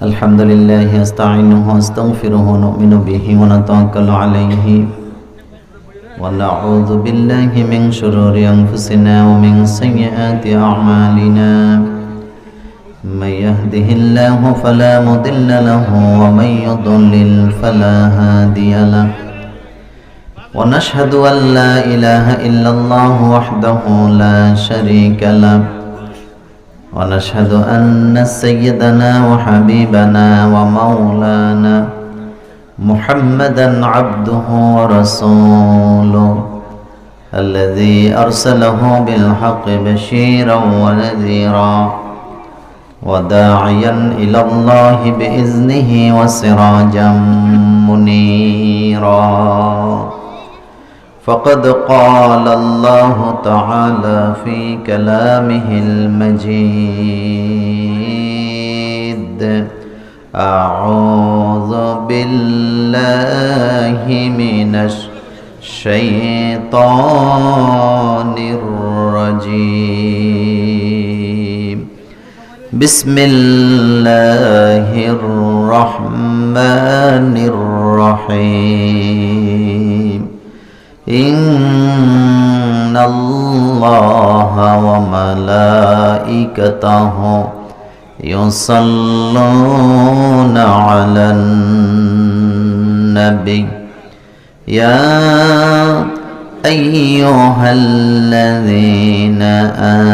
الحمد لله نستعينه ونستغفره ونؤمن به ونتوكل عليه ونعوذ بالله من شرور أنفسنا ومن سيئات أعمالنا من يهده الله فلا مضل له ومن يضلل فلا هادي له ونشهد أن لا إله إلا الله وحده لا شريك له ونشهد أن سيدنا وحبيبنا ومولانا محمدا عبده ورسوله الذي أرسله بالحق بشيرا ونذيرا وداعيا إلى الله بإذنه وسراجا منيرا فقد قال الله تعالى في كلامه المجيد أعوذ بالله من الشيطان الرجيم بسم الله الرحمن الرحيم إن الله وملائكته يصلون على النبي يا أيها الذين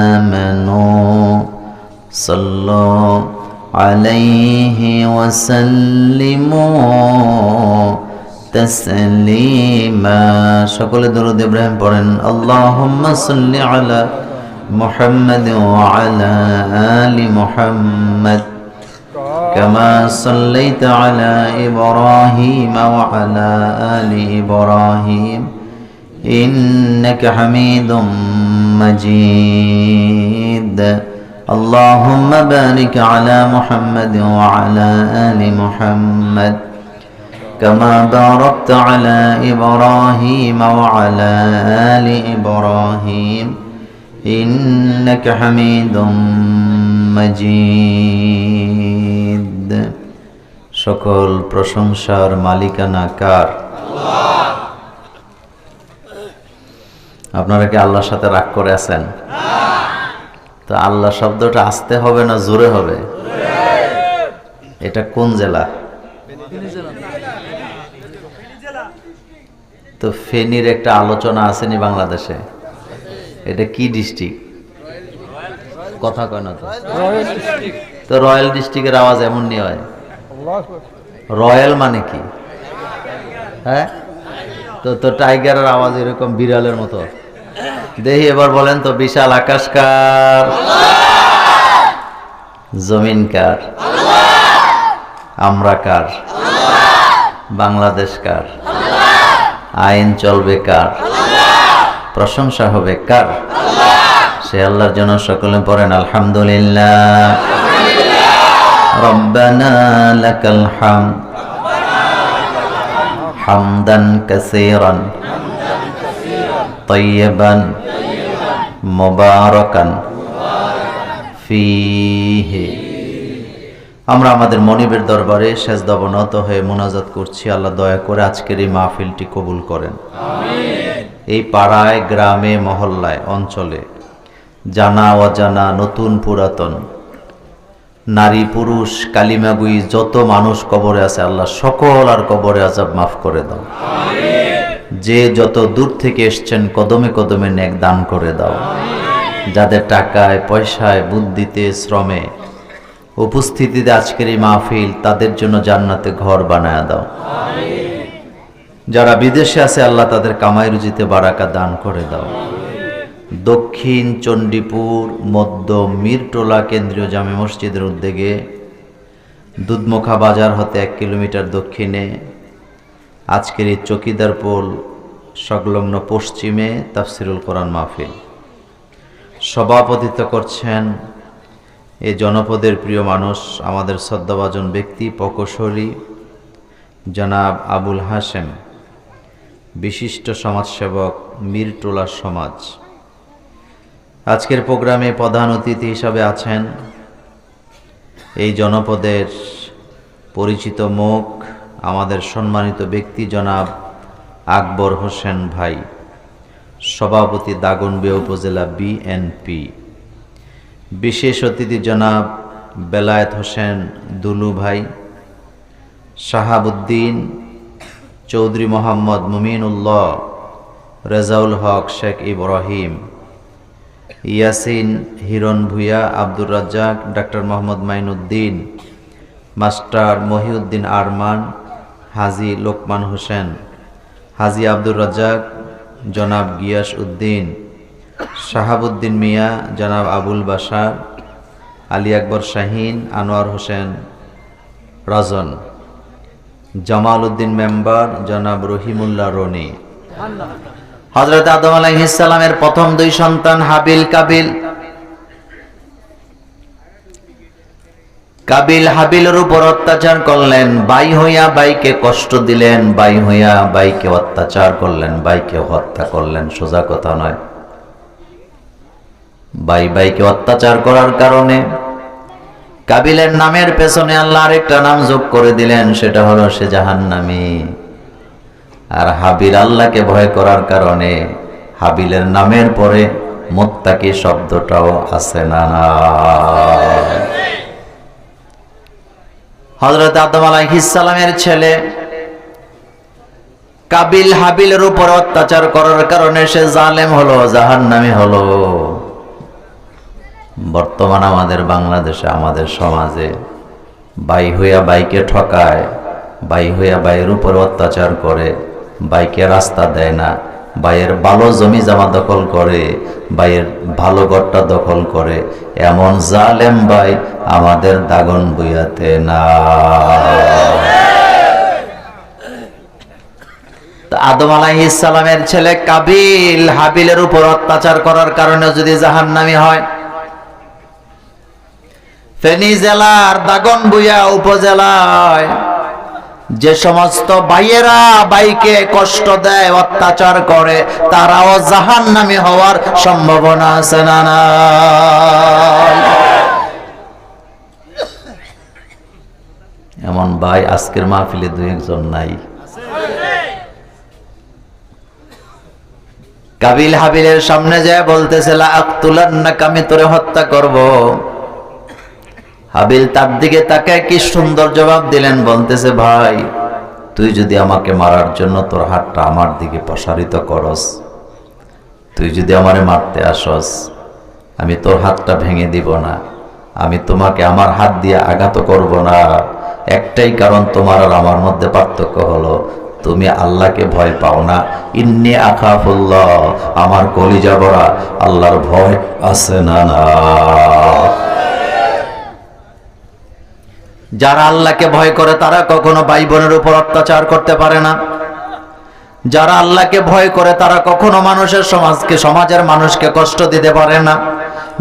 آمنوا صلوا عليه وسلموا تسليما সকল দরুদ ইব্রাহিম পড়েন আল্লাহুম্মা সাল্লি আলা মুহাম্মাদ ওয়া আলা আলি মুহাম্মাদ কামা সাল্লাইতা আলা ইব্রাহিম ওয়া আলা আলি ইব্রাহিম ইন্নাকা হামিদুম মাজিদ আল্লাহুম্মা বারিক আলা মুহাম্মাদ ওয়া আলা আলি মুহাম্মাদ كما باركت على إبراهيم وعلى آل إبراهيم إنك حميد مجيد সকল প্রশংসার মালিকানা কার? আল্লাহ। আপনারা কি আল্লাহর সাথে রাগ করে আছেন? তো আল্লাহ শব্দটা আস্তে হবে না জোরে হবে? এটা কোন জেলা? তো ফেনীর একটা আলোচনা আসেনি বাংলাদেশে, এটা কি ডিস্ট্রিক্ট? কথা কয় না তো রয়্যাল ডিস্ট্রিক্টের আওয়াজ এমন নি হয়। রয়্যাল মানে কি? হ্যাঁ, তো টাইগারের আওয়াজ এরকম বিড়ালের মতো। দেখি এবার বলেন তো, বিশাল আকাশ কার? জমিন কার? আমরা কার? বাংলাদেশ কার? আইন চলবে কার? প্রশংসা হবে কার? সে আল্লাহর জন্য সকলে পড়েন আলহামদুলিল্লাহ। রব্বানা লাকাল হামদ হামদান কাসীরান তাইয়িবান মুবারাকান ফীহি। আমরা আমাদের মনিবের দরবারে সেজদা অবনত হয়ে মুনাজাত করছি, আল্লাহ দয়া করে আজকের এই মাহফিলটি কবুল করেন। আমিন। এই পাড়ায়, গ্রামে, মহল্লায়, অঞ্চলে জানা অজানা, নতুন পুরাতন, নারী পুরুষ, কালিমাগুই যত মানুষ কবরে আছে, আল্লাহ সকল আর কবরে আযাব মাফ করে দাও। আমিন। যে যত দূর থেকে এসছেন কদমে কদমে নেক দান করে দাও। আমিন। যাদের টাকায়, পয়সায়, বুদ্ধিতে, শ্রমে উপস্থিতিতে আজকের এই মাহফিল, তাদের জন্য জান্নাতে ঘর বানায়া দাও। আমিন। যারা বিদেশে আছে আল্লাহ তাদের কামাই রুজিতে বারাকা দান করে দাও। দক্ষিণ চণ্ডীপুর মধ্য মিরটোলা কেন্দ্রীয় জামে মসজিদের উদ্যোগে দুধমুখা বাজার হতে 1 কিলোমিটার দক্ষিণে আজকের এই চকিদারপোল সংলগ্ন পশ্চিমে তাফসিরুল কোরআন মাহফিল সভাপতিত্ব করছেন এই জনপদের প্রিয় মানুষ, আমাদের শ্রদ্ধাভাজন ব্যক্তি, প্রকৌশলী জনাব আবুল হাশেম, বিশিষ্ট সমাজসেবক, মিরটোলা সমাজ। আজকের প্রোগ্রামে প্রধান অতিথি হিসাবে আছেন এই জনপদের পরিচিত মুখ আমাদের সম্মানিত ব্যক্তি জনাব আকবর হোসেন ভাই, সভাপতি দাগনভূঞা উপজেলা বিএনপি। বিশেষ অতিথি জনাব বেলায়েত হোসেন দুলু ভাই, শাহাবুদ্দিন চৌধুরী, মোহাম্মদ মুমিনুল্লাহ, রেজাউল হক, শেখ ইব্রাহিম, ইয়াসিন হিরণ ভূঁইয়া, আব্দুর রাজ্জাক, ডাক্তার মোহাম্মদ মাইনুদ্দিন, মাস্টার মহিউদ্দিন আরমান, হাজী লোকমান হোসেন, হাজী আব্দুর রাজ্জাক, জনাব গিয়াস উদ্দিন, শাহাবুদ্দিন মিয়া, জনাব আবুল বাশার, আলী আকবর শাহিন, আনোয়ার হোসেন রাজন, জামাল উদ্দিন মেম্বার, জনাব রহিমুল্লাহ রনি। হযরত আদম আলাইহিস সালামের প্রথম দুই সন্তান হাবিল কাবিল। কাবিল হাবিলের উপর অত্যাচার করলেন, ভাই হইয়া ভাইকে কষ্ট দিলেন, ভাই হইয়া ভাইকে অত্যাচার করলেন, ভাইকে হত্যা করলেন। সোজা কথা নয়। ভাই ভাইকে অত্যাচার করার কারণে কাবিলের নামের পেছনে আল্লাহ আরেকটা নাম যোগ করে দিলেন, সেটা হলো সে জাহান্নামী। আর হাবিল আল্লাহকে ভয় করার কারণে হাবিলের নামের পরে মুত্তাকি শব্দটাও আছে না? হযরত আদম আলাইহিস সালামের ছেলে কাবিল হাবিলের উপর অত্যাচার করার কারণে সে জালেম হলো, জাহান্নামী হলো। বর্তমান আমাদের বাংলাদেশে, আমাদের সমাজে ভাই হইয়া ভাইকে ঠকায়, ভাই হইয়া ভাইয়ের উপর অত্যাচার করে, ভাইকে রাস্তা দেয় না, ভাইয়ের ভালো জমি জমা দখল করে, ভাইয়ের ভালো ঘরটা দখল করে, এমন জালেম ভাই আমাদের দাগনভূঞাতে না। আদম আলাইহিস সালামের ছেলে কাবিল হাবিলের উপর অত্যাচার করার কারণে যদি জাহান্নামী হয়, ফেনী জেলার দাগনভূঞা উপজেলায় যে সমস্ত ভাইয়েরা ভাইকে কষ্ট দেয়, অত্যাচার করে, তারাও জাহান্নামী হওয়ার সম্ভাবনা আছে না? এমন ভাই আজকের মাহফিলে দুই একজন নাই। কাবিল হাবিলের সামনে যায় বলতেছে, লা আকতুলান্নাকা, আমি তোরে হত্যা করব। হাবিল তার দিকে তাকায় কি সুন্দর জবাব দিলেন, বলতেছে, ভাই তুই যদি আমাকে মারার জন্য তোর হাতটা আমার দিকে প্রসারিত করস, তুই যদি আমারে মারতে আসস, আমি তোর হাতটা ভেঙে দিব না, আমি তোমাকে আমার হাত দিয়ে আঘাত করব না। একটাই কারণ, তোমার আর আমার মধ্যে পার্থক্য হলো তুমি আল্লাহকে ভয় পাও না। ইন্নী আখাফুল্লাহ, আমার কলিজা ভরা আল্লাহর ভয় আছে না? যারা আল্লাহকে ভয় করে তারা কখনো ভাই বোনের উপর অত্যাচার করতে পারে না। যারা আল্লাহকে ভয় করে তারা কখনো সমাজের মানুষকে কষ্ট দিতে পারে না।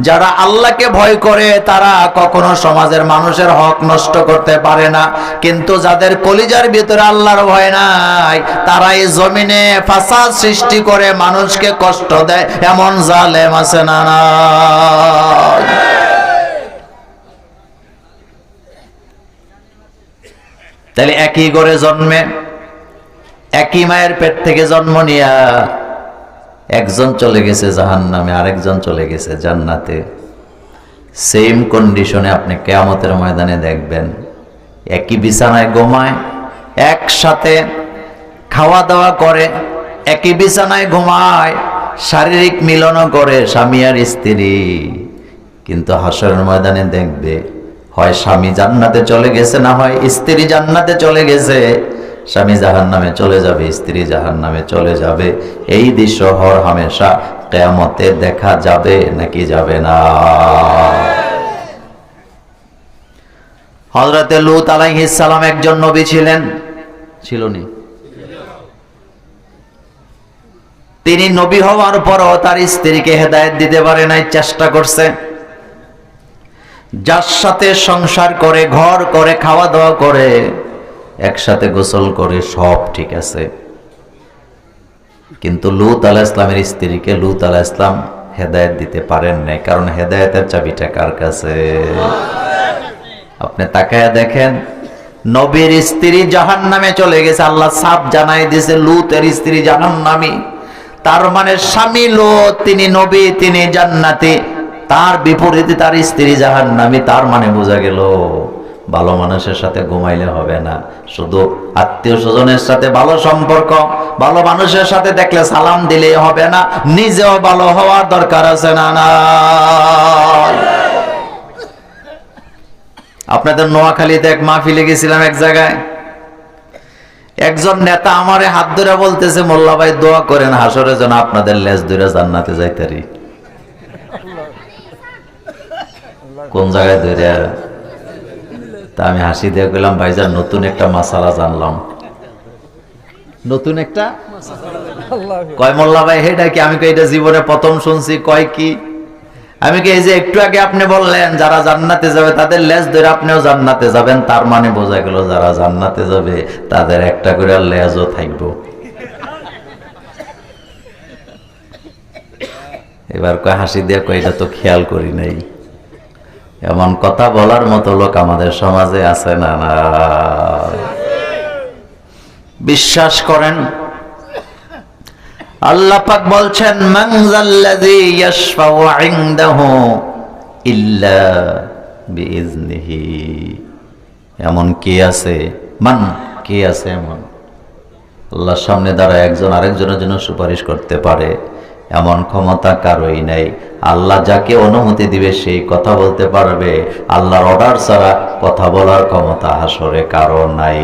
যারা আল্লাহকে ভয় করে তারা কখনো সমাজের মানুষের হক নষ্ট করতে পারে না। কিন্তু যাদের কলিজার ভিতরে আল্লাহর ভয় নাই, তারা এই জমিনে ফাসাদ সৃষ্টি করে মানুষকে কষ্ট দেয়, এমন জালেম আছে না? তাহলে একই ঘরে জন্মে, একই মায়ের পেট থেকে জন্ম নিয়া একজন চলে গেছে জাহান্নামে, আরেকজন চলে গেছে জান্নাতে। সেম কন্ডিশনে আপনি কিয়ামতের ময়দানে দেখবেন, একই বিছানায় ঘুমায়, একসাথে খাওয়া দাওয়া করে, একই বিছানায় ঘুমায়, শারীরিক মিলনও করে স্বামী আর স্ত্রী। কিন্তু হাসরের ময়দানে দেখবে, হয় স্বামী জান্নাতে চলে গেছে, না হয় স্ত্রী জান্নাতে চলে গেছে। স্বামী জাহান্নামে চলে যাবে, স্ত্রী জাহান্নামে চলে যাবে। এই দৃশ্য হর হামেশা কিয়ামতে দেখা যাবে নাকি যাবে না? হযরতে লূত আলাইহিস সালাম একজন নবী ছিলেন, ছিল নি? তিনি নবী হওয়ার পরও তার স্ত্রীকে হেদায়েত দিতে পারে নাই, চেষ্টা করছে। যার সাথে সংসার করে, ঘর করে, খাওয়া দাওয়া করে, একসাথে গোসল করে, সব ঠিক আছে, কিন্তু লূত আলাইহিস সালামের স্ত্রীকে লূত আলাইহিস সালাম হেদায়েত দিতে পারেন নাই। কারণ হেদায়েতের চাবিটা কার কাছে? আপনি তাকায়া দেখেন, নবীর স্ত্রী জাহান্নামে চলে গেছে, আল্লাহ সাফ জানাই দিয়েছে লূতের স্ত্রী জাহান্নামী। তার মানে স্বামী লূত তিনি নবী, তিনি জান্নাতি, তার বিপরীতে তার স্ত্রী জাহান্নামী। তার মানে বোঝা গেল ভালো মানুষের সাথে ঘুমাইলে হবে না, শুধু আত্মীয় স্বজনের সাথে ভালো সম্পর্ক, ভালো মানুষের সাথে দেখলে সালাম দিলেই হবে না, নিজেও ভালো হওয়ার দরকার আছে না? না, আপনাদের নোয়াখালীতে এক মাহফিলে গেছিলাম, এক জায়গায় একজন নেতা আমারে হাত ধরে বলতেছে, মোল্লা ভাই দোয়া করেন হাসরে যেন আপনাদের লেজ ধরে জান্নাতে যাইতারি। কোন জায়গায় ধরে? তা আমি হাসি দিয়ে গেলাম, ভাইজান নতুন একটা মাসালা জানলাম। নতুন একটা? কয় মোল্লা ভাই হেটা কি? আমি এটা জীবনে প্রথম শুনছি। কয় কি? আমি কি এই যে একটু আগে আপনি বললেন যারা জান্নাতে যাবে তাদের লেজ ধরে আপনিও জান্নাতে যাবেন, তার মানে বোঝা গেল যারা জান্নাতে যাবে তাদের একটা করে লেজও থাকবো। এবার কয় হাসি দিয়ে কয় এটা তো খেয়াল করি নাই। এমন কথা বলার মতো লোক আমাদের সমাজে আছে না? না, বিশ্বাস করেন আল্লাহ পাক বলছেন, মান যাল্লাযী ইয়াশফাউ ইনদাহু ইল্লা বিইজনিহি। এমন কে আছে? মান, কে আছে এমন আল্লাহর সামনে দাঁড়ায় একজন আরেকজনের জন্য সুপারিশ করতে পারে? এমন ক্ষমতা কারোই নাই। আল্লাহ যাকে অনুমতি দিবে সেই কথা বলতে পারবে, আল্লাহর অর্ডার ছাড়া কথা বলার ক্ষমতা হাসরে কারো নাই।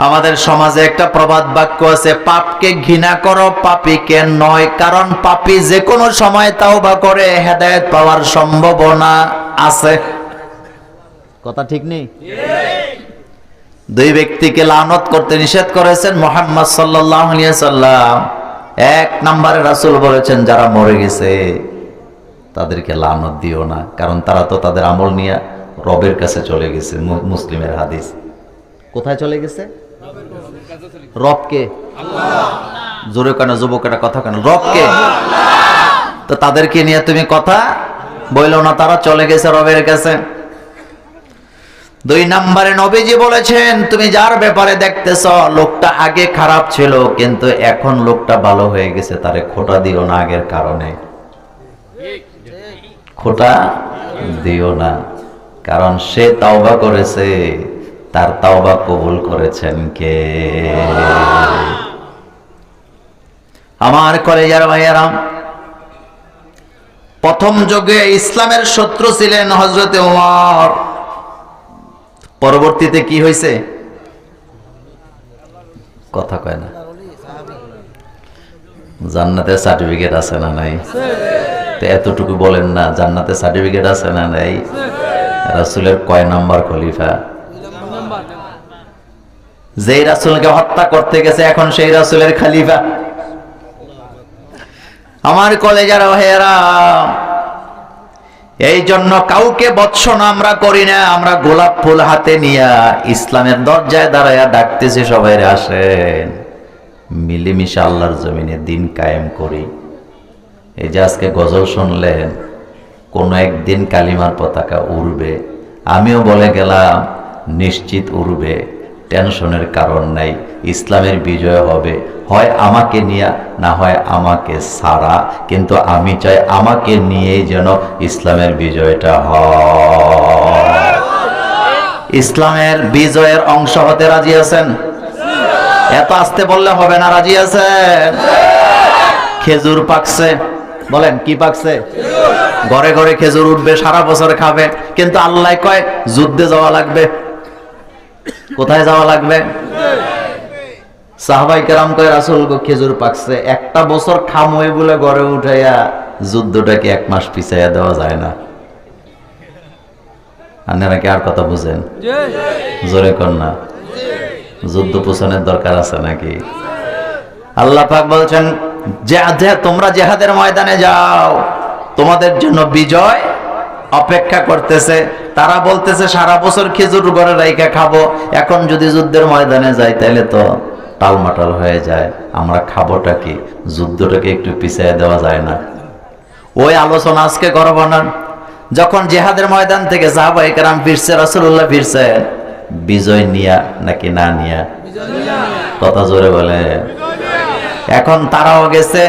আমাদের সমাজে একটা প্রবাদ বাক্য আছে, পাপকে ঘৃণা করো পাপীকে নয়, কারণ পাপী যে কোনো সময় তাওবা করে হেদায়েত পাওয়ার সম্ভাবনা আছে। কথা ঠিক নেই? দুই ব্যক্তিকে লানত করতে নিষেধ করেছেন মুহাম্মদ সাল্লাল্লাহু আলাইহি সাল্লাম। এক নম্বরে রাসূল বলেছেন যারা মরে গেছে তাদেরকে লানত দিও না, কারণ তারা তো তাদের আমল নিয়ে রবের কাছে চলে গেছে। মুসলিমের হাদিস। কোথায় চলে গেছে? রবকে। জোরে কেন যুবকেরা কথা কেন? রবকে। তো তাদেরকে নিয়ে তুমি কথা বইলো না, তারা চলে গেছে রবের কাছে। দুই নম্বরে নবীজি বলেছেন তুমি যার ব্যাপারে দেখতেছ লোকটা আগে খারাপ ছিল কিন্তু এখন লোকটা ভালো হয়ে গেছে, তারে খোঁটা দিও না আগের কারণে। খোঁটা দিও না, কারণ সে তাওবা করেছে, তার তাওবা কবুল করেছেন কে? আমার কলেজার ভাইয়েরা, প্রথম যুগে ইসলামের শত্রু ছিলেন হযরতে ওমর। পরবর্তীতে কি হয়েছে? কথা কয় না। জান্নাতের সার্টিফিকেট আছে না নাই? তো এতটুকু বলেন না, জান্নাতের সার্টিফিকেট আছে না নাই? রাসূলের কয় নাম্বার খলিফা? যেই রাসূলকে হত্যা করতে গেছে এখন সেই রাসূলের খলিফা। আমার কলেজার ভাইয়েরা, এই জন্য কাউকে বৎসনা আমরা করি না, আমরা গোলাপ ফুল হাতে নিয়া ইসলামের দরজায় দাঁড়ায়া ডাকতেছি সবাই আসেন, মিলেমিশে আল্লাহর জমিনে দিন কায়েম করি। এই যে আজকে গজল শুনলেন, কোনো একদিন কালিমার পতাকা উড়বে। আমিও বলে গেলাম নিশ্চিত উড়বে, টেনশনের কারণ নাই। ইসলামের বিজয় হবে, হয় আমাকে নিয়ে না হয় আমাকে সারা, কিন্তু আমি চাই আমাকে নিয়েই যেন ইসলামের বিজয়টা হয়। ইসলামের বিজয়ের অংশ হতে রাজি আছেন? এত আসতে বললে হবে না, রাজি আছেন? খেজুর পাকছে, বলেন কি পাকছে? ঘরে ঘরে খেজুর উঠবে, সারা বছর খাবে, কিন্তু আল্লাহ কয় যুদ্ধে যাওয়া লাগবে। কোথায় যাওয়া লাগবে? সাহাবাই কেরাম কয় রাসূল গো খেজুর পাকছে, একটা বছর খামই বলে ঘরে উঠাইয়া যুদ্ধটাকে এক মাস পিছাইয়া দেওয়া যায় না? আপনারা কি আর কথা বুঝেন? জোরে কর না। যুদ্ধ পোষণের দরকার আছে নাকি? আল্লাহ পাক বলছেন যে তোমরা জিহাদের ময়দানে যাও, তোমাদের জন্য বিজয় অপেক্ষা করতেছে। তারা বলতেছে সারা বছর খেজুর ঘরে রাইখা খাবো, এখন যদি যুদ্ধের ময়দানে যাই তাহলে তো টালমাটাল হয়ে যায়। আমরা খাবোটা কি? যুদ্ধটাকে একটু পিছিয়ে দেওয়া যায় না? ওই আলোচনা আজকে করব না। যখন জিহাদের ময়দান থেকে সাহাবায়ে কেরাম ফিরছে, রাসূলুল্লাহ ফিরছেন বিজয় নিয়া নাকি না নিয়া? কথা জোরে বলে। এখন তারাও গেছে,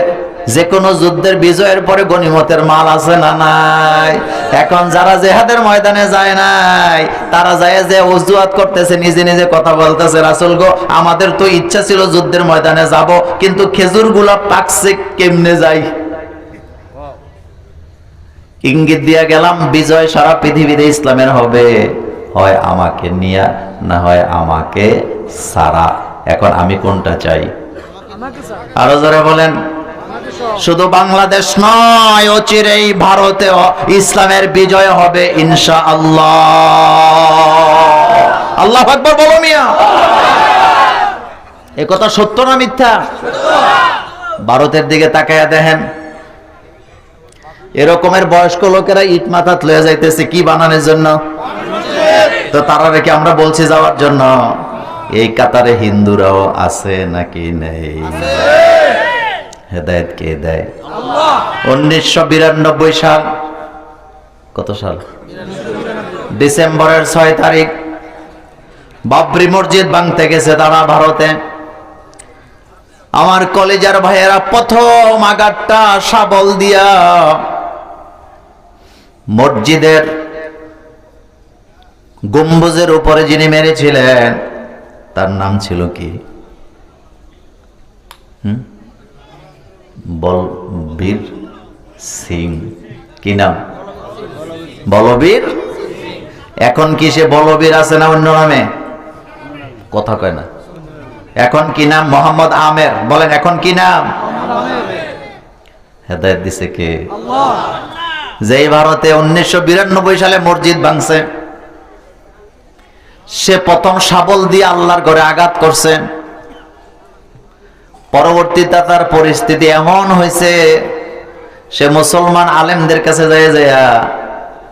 যে কোনো যুদ্ধের বিজয়ের পরে গনিমতের মাল আছে না নাই? এখন যারা জিহাদের ময়দানে যায় নাই, তারা যায় যে অজুহাত করতেছে, নিজে নিজে কথা বলতেছে, রাসূল গো আমাদের তো ইচ্ছা ছিল যুদ্ধের ময়দানে যাব, কিন্তু খেজুরগুলো পাকছে, কেমনে যাই? ইঙ্গিত দিয়া গেলাম বিজয় সারা পৃথিবীতে ইসলামের হবে, হয় আমাকে নিয়া না হয় আমাকে সারা। এখন আমি কোনটা চাই? আরো জোরে বলেন। শুধু বাংলাদেশ নয়, অচিরেই ভারতেও ইসলামের বিজয় হবে ইনশাআল্লাহ। আল্লাহু আকবার বলো মিয়া। এ কথা সত্য না মিথ্যা? ভারতের দিকে তাকায়া দেখেন, এরকমের বয়স্ক লোকেরা ইট মাথাত লয়ে যাইতেছে কি বানানোর জন্য? তো তারা রেখে আমরা বলছি যাওয়ার জন্য। এই কাতারে হিন্দুরাও আছে নাকি নেই? হেদায়েত কে দেয়? 1992 সাল, কত সাল? ডিসেম্বরের 6 তারিখ বাবরি মসজিদ ভাঙতে গেছে তারা ভারতে। আমার কলেজার ভাইয়েরা প্রথম আঘাতটা শাবল দিয়া মসজিদের গম্বুজের উপরে যিনি মেরেছিলেন তার নাম ছিল কি? বলবীর সিং। কি নাম? বলবীর। এখন কি সে বলবীর আছে না অন্য নামে? কথা কয় না। এখন কি নাম? মোহাম্মদ আমের। বলেন এখন কি নাম? হেদায়েত দিছে কে? আল্লাহ। যেই ভারতে 1992 সালে মসজিদ ভাঙছে, সে প্রথম শাবল দিয়ে আল্লাহর ঘরে আঘাত করছে। পরবর্তীতে তার পরিস্থিতি এমন হয়েছে, সে মুসলমান আলেমদের কাছে যায়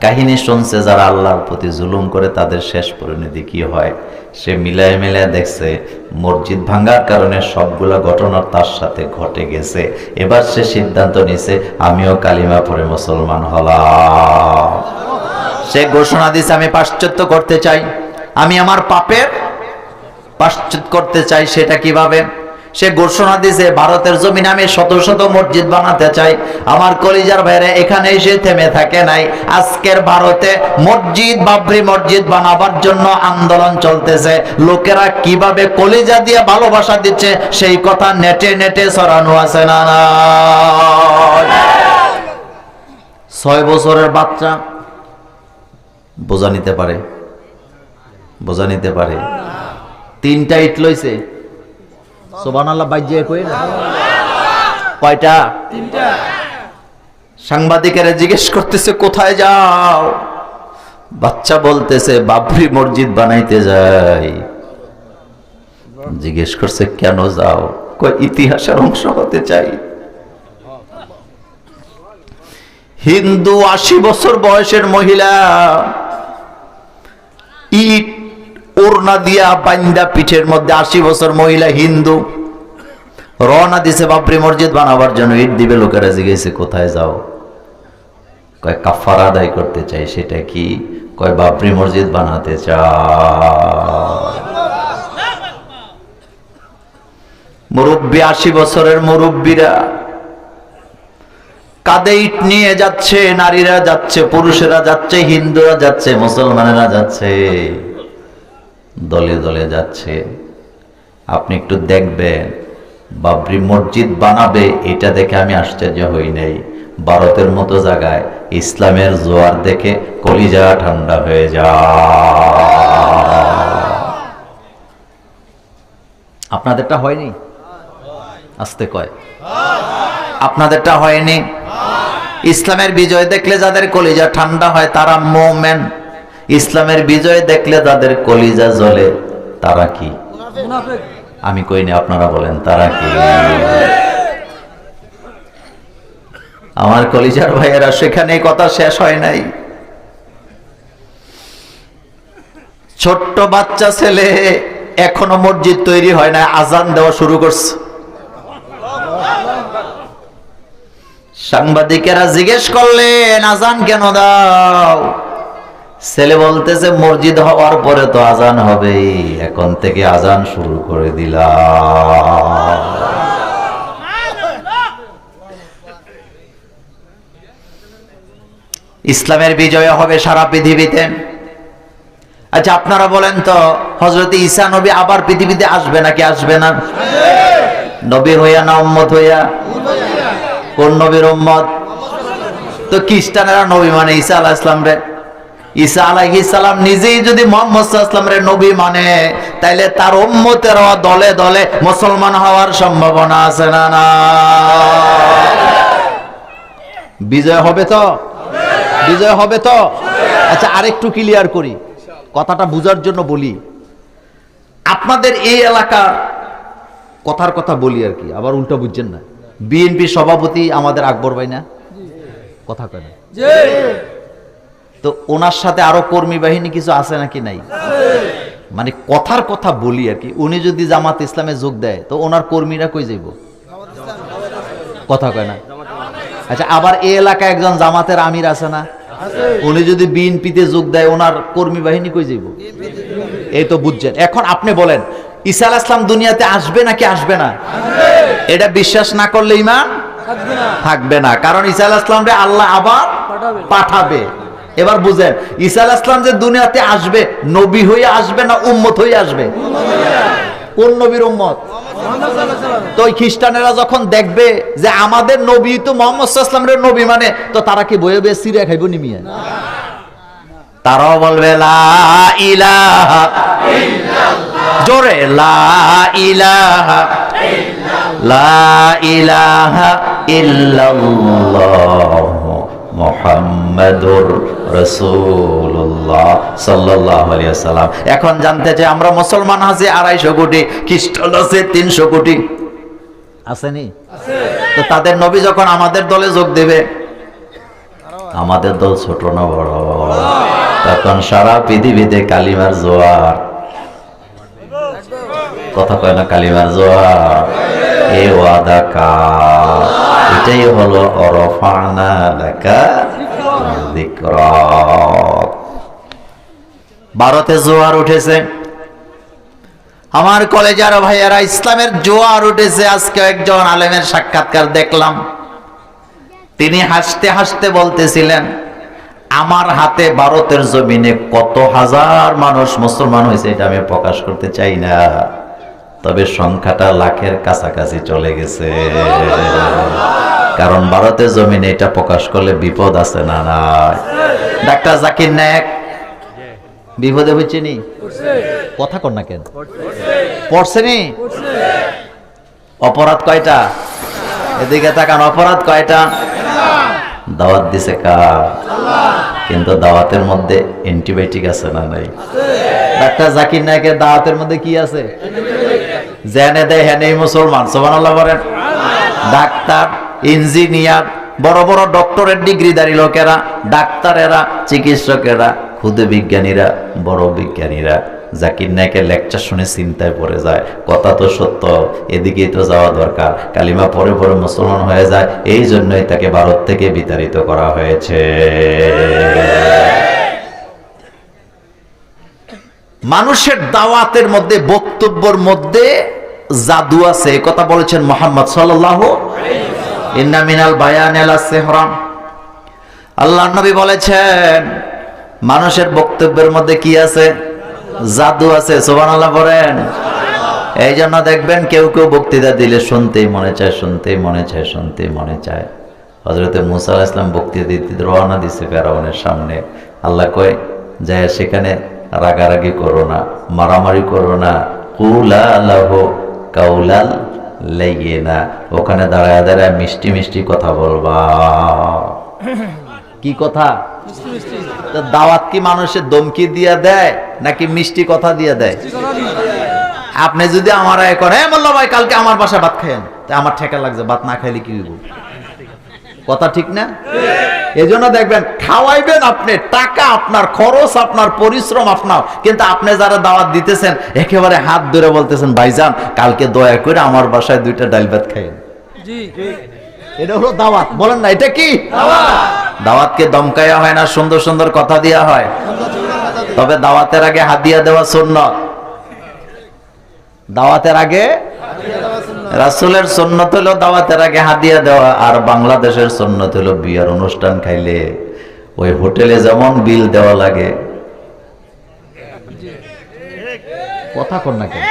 কাহিনী শুনছে, যারা আল্লাহর প্রতি জুলুম করে তাদের শেষ পরিণতি কি হয়। সে মিলায় মিলায় দেখছে মসজিদ ভাঙার কারণে সবগুলা ঘটনা তার সাথে ঘটে গেছে। এবার সে সিদ্ধান্ত নিছে আমিও কালিমা পড়ে মুসলমান হলাম। সে ঘোষণা দিছে আমি পাশ্চাত্য করতে চাই, আমি আমার পাপের পাশ্চাত্য করতে চাই। সেটা কিভাবে? সে ঘোষণা দিছে ভারতের জমিনে আমি শত শত মসজিদ বানাতে চাই। আমার কলিজার ভাইরা এখানে এসে থেমে থাকে নাই। আজকের ভারতে মসজিদ, বাবরি মসজিদ বানাবার জন্য আন্দোলন চলতেছে। লোকেরা কিভাবে কলিজা দিয়ে ভালোবাসা দিচ্ছে সেই কথা নেটে নেটে ছড়ানো আছে না? 6 বছরের বাচ্চা বোঝা নিতে পারে? বোঝা নিতে পারে? 3টা ইট লইছে। সুবহানাল্লাহ বাইজে কই না? কয়টা? 3টা। সাংবাদিকেরা জিজ্ঞেস করতেছে কোথায় যাও? বাচ্চা বলতেছে বাবরি মসজিদ বানাইতে যাই। জিজ্ঞেস করছে কেন যাও? কই ইতিহাসের অংশ হতে চাই। হিন্দু 80 বছর বয়সের মহিলা ইট ওড়না দিয়া বান্দা পিঠের মধ্যে, 80 বছর মহিলা হিন্দু, রওনা দিছে বাবরি মসজিদ বানাবার জন্য। ইট দিবে। লোকেরা জিজ্ঞেসে কোথায় যাও? কয় কাফারা আদায় করতে চাই। সেটা কি? কয় বাবরি মসজিদ বানাতে চাই। মুরব্বী, 80 বছরের মুরব্বীরা কাঁধে ইট নিয়ে যাচ্ছে, নারীরা যাচ্ছে, পুরুষেরা যাচ্ছে, হিন্দুরা যাচ্ছে, মুসলমানেরা যাচ্ছে, দলে দলে যাচ্ছে। আপনি একটু দেখবেন বাবরি মসজিদ বানাবে, এটা দেখে আমি আশ্চর্য হই নাই। ভারতের মতো জায়গায় ইসলামের জোয়ার দেখে কলিজা ঠান্ডা হয়ে যায়। আপনাদেরটা হয়নি? আস্তে কয়, আপনাদেরটা হয়নি? ইসলামের বিজয় দেখলে যাদের কলিজা ঠান্ডা হয় তারা মুমিন। ইসলামের বিজয় দেখলে যাদের কলিজা জ্বলে তারা কি? মুনাফিক। আমি কইনি, আপনারা বলেন তারা কি? আমার কলিজার ভাইয়েরা, সেখানে কথা শেষ হয় নাই। ছোট্ট বাচ্চা ছেলে এখনো মসজিদ তৈরি হয় না, আজান দেওয়া শুরু করছে। সাংবাদিকেরা জিজ্ঞেস করলেন আজান কেন দাও? ছেলে বলতেছে মসজিদ হওয়ার পরে তো আজান হবেই, এখন থেকে আজান শুরু করে দিলাম। ইসলামের বিজয় হবে সারা পৃথিবীতে। আচ্ছা আপনারা বলেন তো, হযরত ঈসা নবী আবার পৃথিবীতে আসবে নাকি আসবে না? নবী হইয়া না উম্মত হইয়া? কোন নবীর উম্মত? তো খ্রিস্টানেরা নবী মানে ঈসা আলাইহিস সালাম রে। ঈসা আলাইহিস সালাম নিজেই যদি মুহাম্মদ সাল্লাল্লাহু আলাইহি ওয়াসাল্লাম রে নবী মানে, তাইলে তার উম্মতেরা দলে দলে মুসলমান হওয়ার সম্ভাবনা আছে না? না, বিজয় হবে তো? বিজয় হবে তো? আচ্ছা আরেকটু ক্লিয়ার করি, কথাটা বুঝার জন্য বলি। আপনাদের এই এলাকার কথার কথা বলি আর কি, আবার উল্টা বুঝছেন না। বিএনপি সভাপতি আমাদের আকবর ভাই না? কথা কয় না? তো ওনার সাথে আরো কর্মী বাহিনী কিছু আছে নাকি নাই? মানে কথার কথা বলি আর কি। উনি যদি জামাত ইসলামে যোগ দেয় তো ওনার কর্মীরা কই যাইব? কথা কয় না? আচ্ছা আবার এই এলাকায় একজন জামাতের আমির আছে না? উনি যদি বিএনপিতে যোগ দেয় ওনার কর্মী বাহিনী কই যাইব? এই তো বুঝছেন। এখন আপনি বলেন ঈসা আলাইহিস সালাম দুনিয়াতে আসবে নাকি আসবে না? এটা বিশ্বাস না করলে ঈমান থাকবে না, কারণ ঈসা আলাইহিস সালামকে আল্লাহ আবার পাঠাবে। এবার বুঝেন, ঈসা আলাইহিস সালাম যে দুনিয়াতে আসবে, নবী হয়ে আসবে না উম্মত হয়ে আসবে? কোন নবীর উম্মত? তো খ্রিস্টানেরা যখন দেখবে যে আমাদের নবী তো মুহাম্মদ সাল্লাল্লাহু আলাইহি ওয়াসাল্লামের নবী মানে, তো তারা কি বয়ে বয়ে সিরিয়া খাইব নিমিয়া? তারাও বলবে লা ইলাহা ইল্লাল্লাহ, জোরে লা ইলাহা ইল্লাল্লাহ, লা ইলাহা ইল্লাল্লাহ মুহাম্মাদুর রাসূলুল্লাহ সাল্লাল্লাহু আলাইহি ওয়াসাল্লাম। এখন জানতে চাই, আমরা মুসলমান আছি 250 কোটি, খ্রিস্টান আছে 300 কোটি, আসেনি? তো তাদের নবী যখন আমাদের দলে যোগ দেবে, আমাদের দল ছোট না বড়? তখন সারা পৃথিবীতে কালিমার জোয়ার। কথা কয় না? কালিমার জোয়ার। এ ওয়াদা কার? এটাই হলো অরফানা লাকা যিকরাক। ভারতে জোয়ার উঠেছে আমার কলেজের ভাইয়েরা, ইসলামের জোয়ার উঠেছে। আজকে একজন আলেমের সাক্ষাৎকার দেখলাম, তিনি হাসতে হাসতে বলতেছিলেন আমার হাতে ভারতের জমিনে কত হাজার মানুষ মুসলমান হয়েছে এটা আমি প্রকাশ করতে চাই না, তবে সংখ্যাটা লাখের কাছাকাছি চলে গেছে। কারণ ভারতের জমিনে এটা প্রকাশ করলে বিপদ আছে না? নাই? ডাক্তার জাকির নায়েক বিপদে হচ্ছে নি? কথা কর না কেন? পড়ছে নি? অপরাধ কয়টা? এদিকে তাকান, অপরাধ কয়টা? দাওয়াত দিছে কার? কিন্তু দাওয়াতের মধ্যে অ্যান্টিবায়োটিক আছে না নাই? ডাক্তার জাকির নায়েকের দাওয়াতের মধ্যে কি আছে? জেনে দেয় হেনেই মুসলমান। সুবহানাল্লাহ বলেন। ডাক্তার, ইঞ্জিনিয়ার, বড় বড় ডক্টরেট ডিগ্রিধারী লোকেরা, ডাক্তারেরা, চিকিৎসকেরা, খুদে বিজ্ঞানীরা, বড় বিজ্ঞানীরা জাকির নায়েকের লেকচার শুনে চিন্তায় পড়ে যায়, কথা তো সত্য, এদিকেই তো যাওয়া দরকার। কালিমা পরে পরে মুসলমান হয়ে যায়, এই জন্যই তাকে ভারত থেকে বিতাড়িত করা হয়েছে। মানুষের দাওয়াতের মধ্যে, বক্তব্যের মধ্যে জাদু আছে, কথা বলেছেন মুহাম্মদ সাল্লাল্লাহু আলাইহি ওয়াসাল্লাম। ইন্না মিনাল বায়ানি লা সিহরান। আল্লাহর নবী বলেছেন মানুষের বক্তব্যের মধ্যে কি আছে? জাদু আছে। সুবহানাল্লাহ বলেন। এই জন্য দেখবেন কেউ কেউ বক্তৃতা দিলে শুনতেই মনে চায়, শুনতেই মনে চায়, শুনতেই মনে চায়। হযরত মুসা আলাইহিস সালাম বক্তৃতা দিতে রওনা দিছে ফেরাউনের সামনে। আল্লাহ কয় যায় সেখানে রাগারাগি করো না, মারামারি করো না, কুলা লাহু কাউলাল লাইয়িনা, ওখানে দাঁড়ায় দাঁড়ায় মিষ্টি মিষ্টি কথা বলবা। কি কথা? তো দাওয়াত কি মানুষের দমকি দিয়া দেয় নাকি মিষ্টি কথা দিয়া দেয়? আপনি যদি আমার এখন হ্যাঁ মোল্লা ভাই কালকে আমার বাসায় ভাত খাইয়েন, তা আমার ঠেকা লাগছে, ভাত না খাইলে কি হইব? কথা ঠিক না? এজন্য দেখবেন খাওয়াইবেন আপনি, টাকা আপনার, খরচ আপনার, পরিশ্রম আপনার, কিন্তু আপনি যারা দাওয়াত দিতেছেন একেবারে হাত ধরে বলতেছেন ভাইজান কালকে দয়া করে আমার বাসায় 2টা ডাল ভাত খাইয়েন। এটা হলো দাওয়াত। বলেন না এটা কি দাওয়াতকে দমকায়া হয় না, সুন্দর সুন্দর কথা দেওয়া হয়। তবে দাওয়াতের আগে হাদিয়া দেওয়া সুন্নাত। দাওয়াতের আগে রাসূলের সুন্নাত হলো দাওয়াতের আগে হাদিয়া দেওয়া, আর বাংলাদেশের সুন্নাত হলো বিয়ার অনুষ্ঠান খাইলে ওই হোটেলে যেমন বিল দেওয়া লাগে। কথা কর না কেন?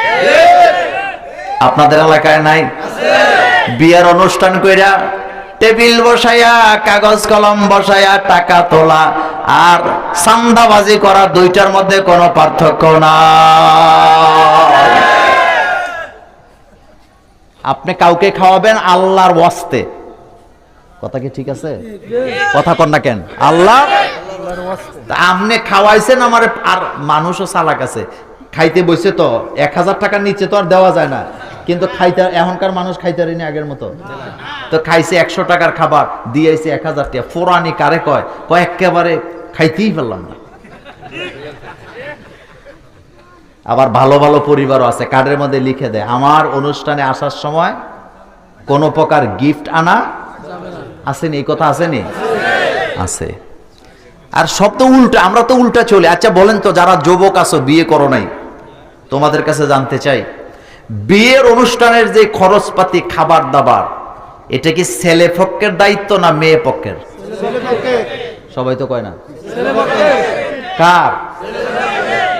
আপনাদের এলাকায় নাই? বিয়ার অনুষ্ঠান কইরা টেবিল বসাইয়া কাগজ কলম বসাইয়া টাকা তোলা আর চাঁদাবাজি করা, দুইটার মধ্যে কোনো পার্থক্য না। আপনি কাউকে খাওয়াবেন আল্লাহর ওয়াস্তে, কথা কি ঠিক আছে? কথা কর না কেন? আল্লাহ আপনি খাওয়াইছেন আমার, আর মানুষও চালাক আছে, খাইতে বসে তো 1000 টাকার নিচে তো আর দেওয়া যায় না, কিন্তু খাইতে এখনকার মানুষ খাইতে পারেনি আগের মতো। তো খাইছে 100 টাকার খাবার, দিয়েছে 1000 টাকা। ফোরানি কারে কয়? একেবারে খাইতেই পারলাম না। আবার ভালো ভালো পরিবারও আছে, কার্ডের মধ্যে লিখে দেয় আমার অনুষ্ঠানে আসার সময় কোন প্রকার গিফট আনা আসেনি। এই কথা আসেনি? আছে। আর সব তো উল্টা, আমরা তো উল্টা চলে। আচ্ছা বলেন তো, যারা যুবক আছো বিয়ে করো নাই, তোমাদের কাছে জানতে চাই, বিয়ের অনুষ্ঠানের যে খরচপাতি, খাবার দাবার, এটা কি ছেলে পক্ষের দায়িত্ব না মেয়ে পক্ষের? সবাই তো কয় না। কার?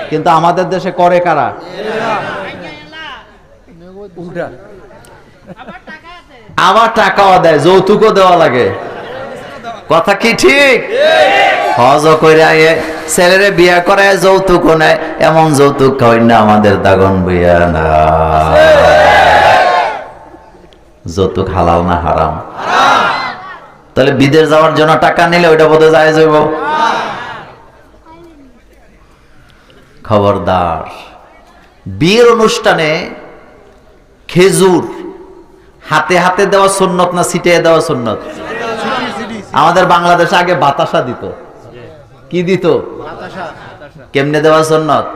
কিন্তু আমাদের দেশে করে কারা? আবার টাকাও দেয়, যৌতুকও দেওয়া লাগে। কথা কি ঠিক? হজ করে ছেলেরে বিয়া করে যৌতুকও নেয়, এমন যৌতুক হয় না আমাদের দাগন বিয়া না। যৌতুক হালাল না হারাম? তাহলে বিদেশ যাওয়ার জন্য টাকা নিলে ওইটা বোধহয় যায় যাইব। খবরদার, বিয়ের অনুষ্ঠানে খেজুর হাতে হাতে দেওয়া সুন্নত না ছিটিয়ে দেওয়া সুন্নত? আমাদের বাংলাদেশে আগে বাতাসা দিত। কি দিত? কেমনে দেওয়া সুন্নত?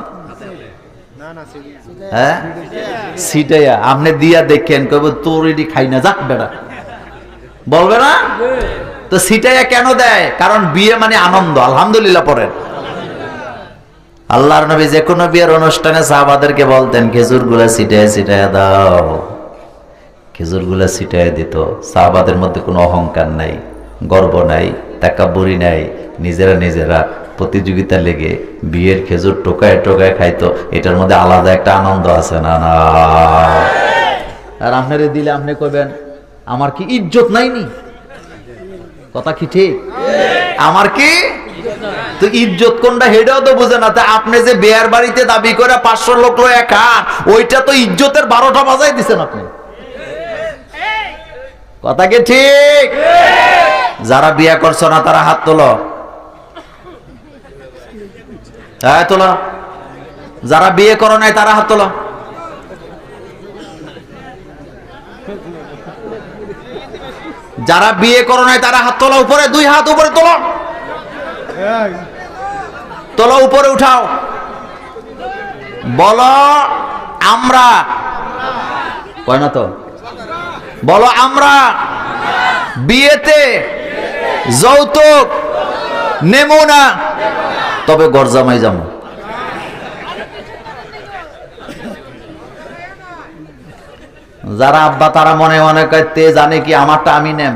হ্যাঁ, ছিটাইয়া। আপনি দিয়া দেখেন, কইব তোর এটি খাই না, যাক বেটা, বলবে না? তো ছিটাইয়া কেন দেয়? কারণ বিয়ে মানে আনন্দ। আলহামদুলিল্লাহ পড়েন। আল্লাহর নবী যে কোনো বিয়ের অনুষ্ঠানে সাহাবাদেরকে বলতেন খেজুর গুলা ছিটাইয়া ছিটাইয়া দাও। খেজুর গুলা ছিটাইয়া দিত। সাহাবাদের মধ্যে কোনো অহংকার নাই, গর্ব নাই, তাকাব্বুরি নাই। নিজেরা নিজেরা প্রতিযোগিতা লেগে বিয়ের খেজুর টোকায় টোকায় খাইতো। এটার মধ্যে আলাদা একটা আনন্দ আছে না? না। আর আপনারে দিলে আপনি কইবেন আমার কি ইজ্জত নাইনি? কথা কি ঠিক? আমার কি তো ইজ্জত কোনটা হেডাও তো বুঝে না। তা আপনি যে বিয়ার বাড়িতে দাবি করে 500 লোক লয়ে খান, ওইটা তো ইজ্জতের 12টা বাজাই দিছেন আপনি। কথা কি ঠিক? যারা বিয়া করছো না তারা হাত তোলো। হ্যাঁ তোলো। যারা বিয়ে করো নাই তারা হাত তোলো। যারা বিয়ে করো নাই তারা হাত তোলো। উপরে, 2 হাত উপরে তোলো। তোলো, উপরে উঠাও। বলো আমরা। কয় না তো? বলো আমরা বিয়েতে যৌতুক নেব না, তবে গরজামাই যাবো। যারা আব্বা তারা মনে মনে করতে জানে কি আমারটা আমি নেম।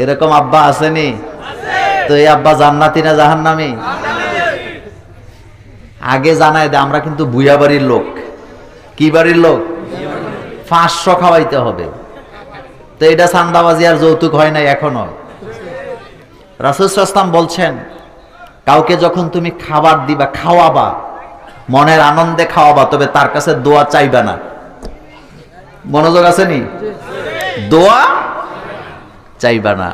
এরকম আব্বা আসেনি? তো এই আব্বা জান্নাতি না জাহান্নামী? আগে জানাই দে, আমরা কিন্তু বুয়া বাড়ির লোক। কি বাড়ির লোক? 500 খাওয়াইতে হবে। তো এটা চাঁদাবাজি আর যৌতুক হয় নাই এখনো। রাসূল সাল্লাল্লাহু আলাইহি ওয়াসাল্লাম বলছেন, কাউকে যখন তুমি খাবার দিবা, খাওয়াবা, মনের আনন্দে খাওয়াবা, তবে তার কাছে দোয়া চাইবা না। মনোযোগ আছে নি? দোয়া চাইবা না।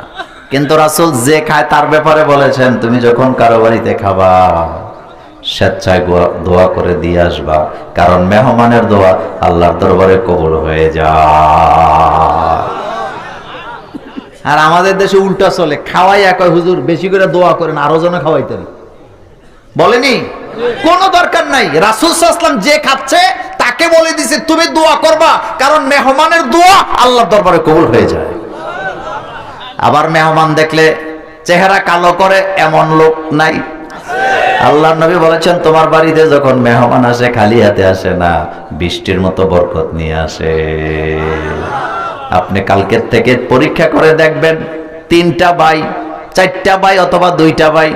কিন্তু রাসূল যে খায় তার ব্যাপারে বলেছেন, তুমি যখন কারো বাড়িতে খাবা স্বেচ্ছায় দোয়া করে দিয়ে আসবা, কারণ মেহমানের দোয়া আল্লাহর দরবারে কবুল হয়ে যায়। আর আমাদের দেশে উল্টা চলে, খাওয়াই কয় হুজুর বেশি করে দোয়া করেন, আরো জন খাওয়াইতেন। বলেনি? কোনো দরকার নাই। রাসূল সাল্লাল্লাহু আলাইহি ওয়াসাল্লাম যে খাচ্ছে তাকে বলে দিছে তুমি দোয়া করবা, কারণ মেহমানের দোয়া আল্লাহর দরবারে কবুল হয়ে যায়। আবার মেহমান দেখলে চেহারা কালো করে এমন লোক নাই? আল্লাহ নবী বলেছেন তোমার বাড়িতে যখন মেহমান আসে খালি হাতে আসে না, বৃষ্টির মতো বরকত নিয়ে আসে। আপনি কালকের থেকে পরীক্ষা করে দেখবেন, 3টা ভাই, 4টা ভাই অথবা 2টা ভাই,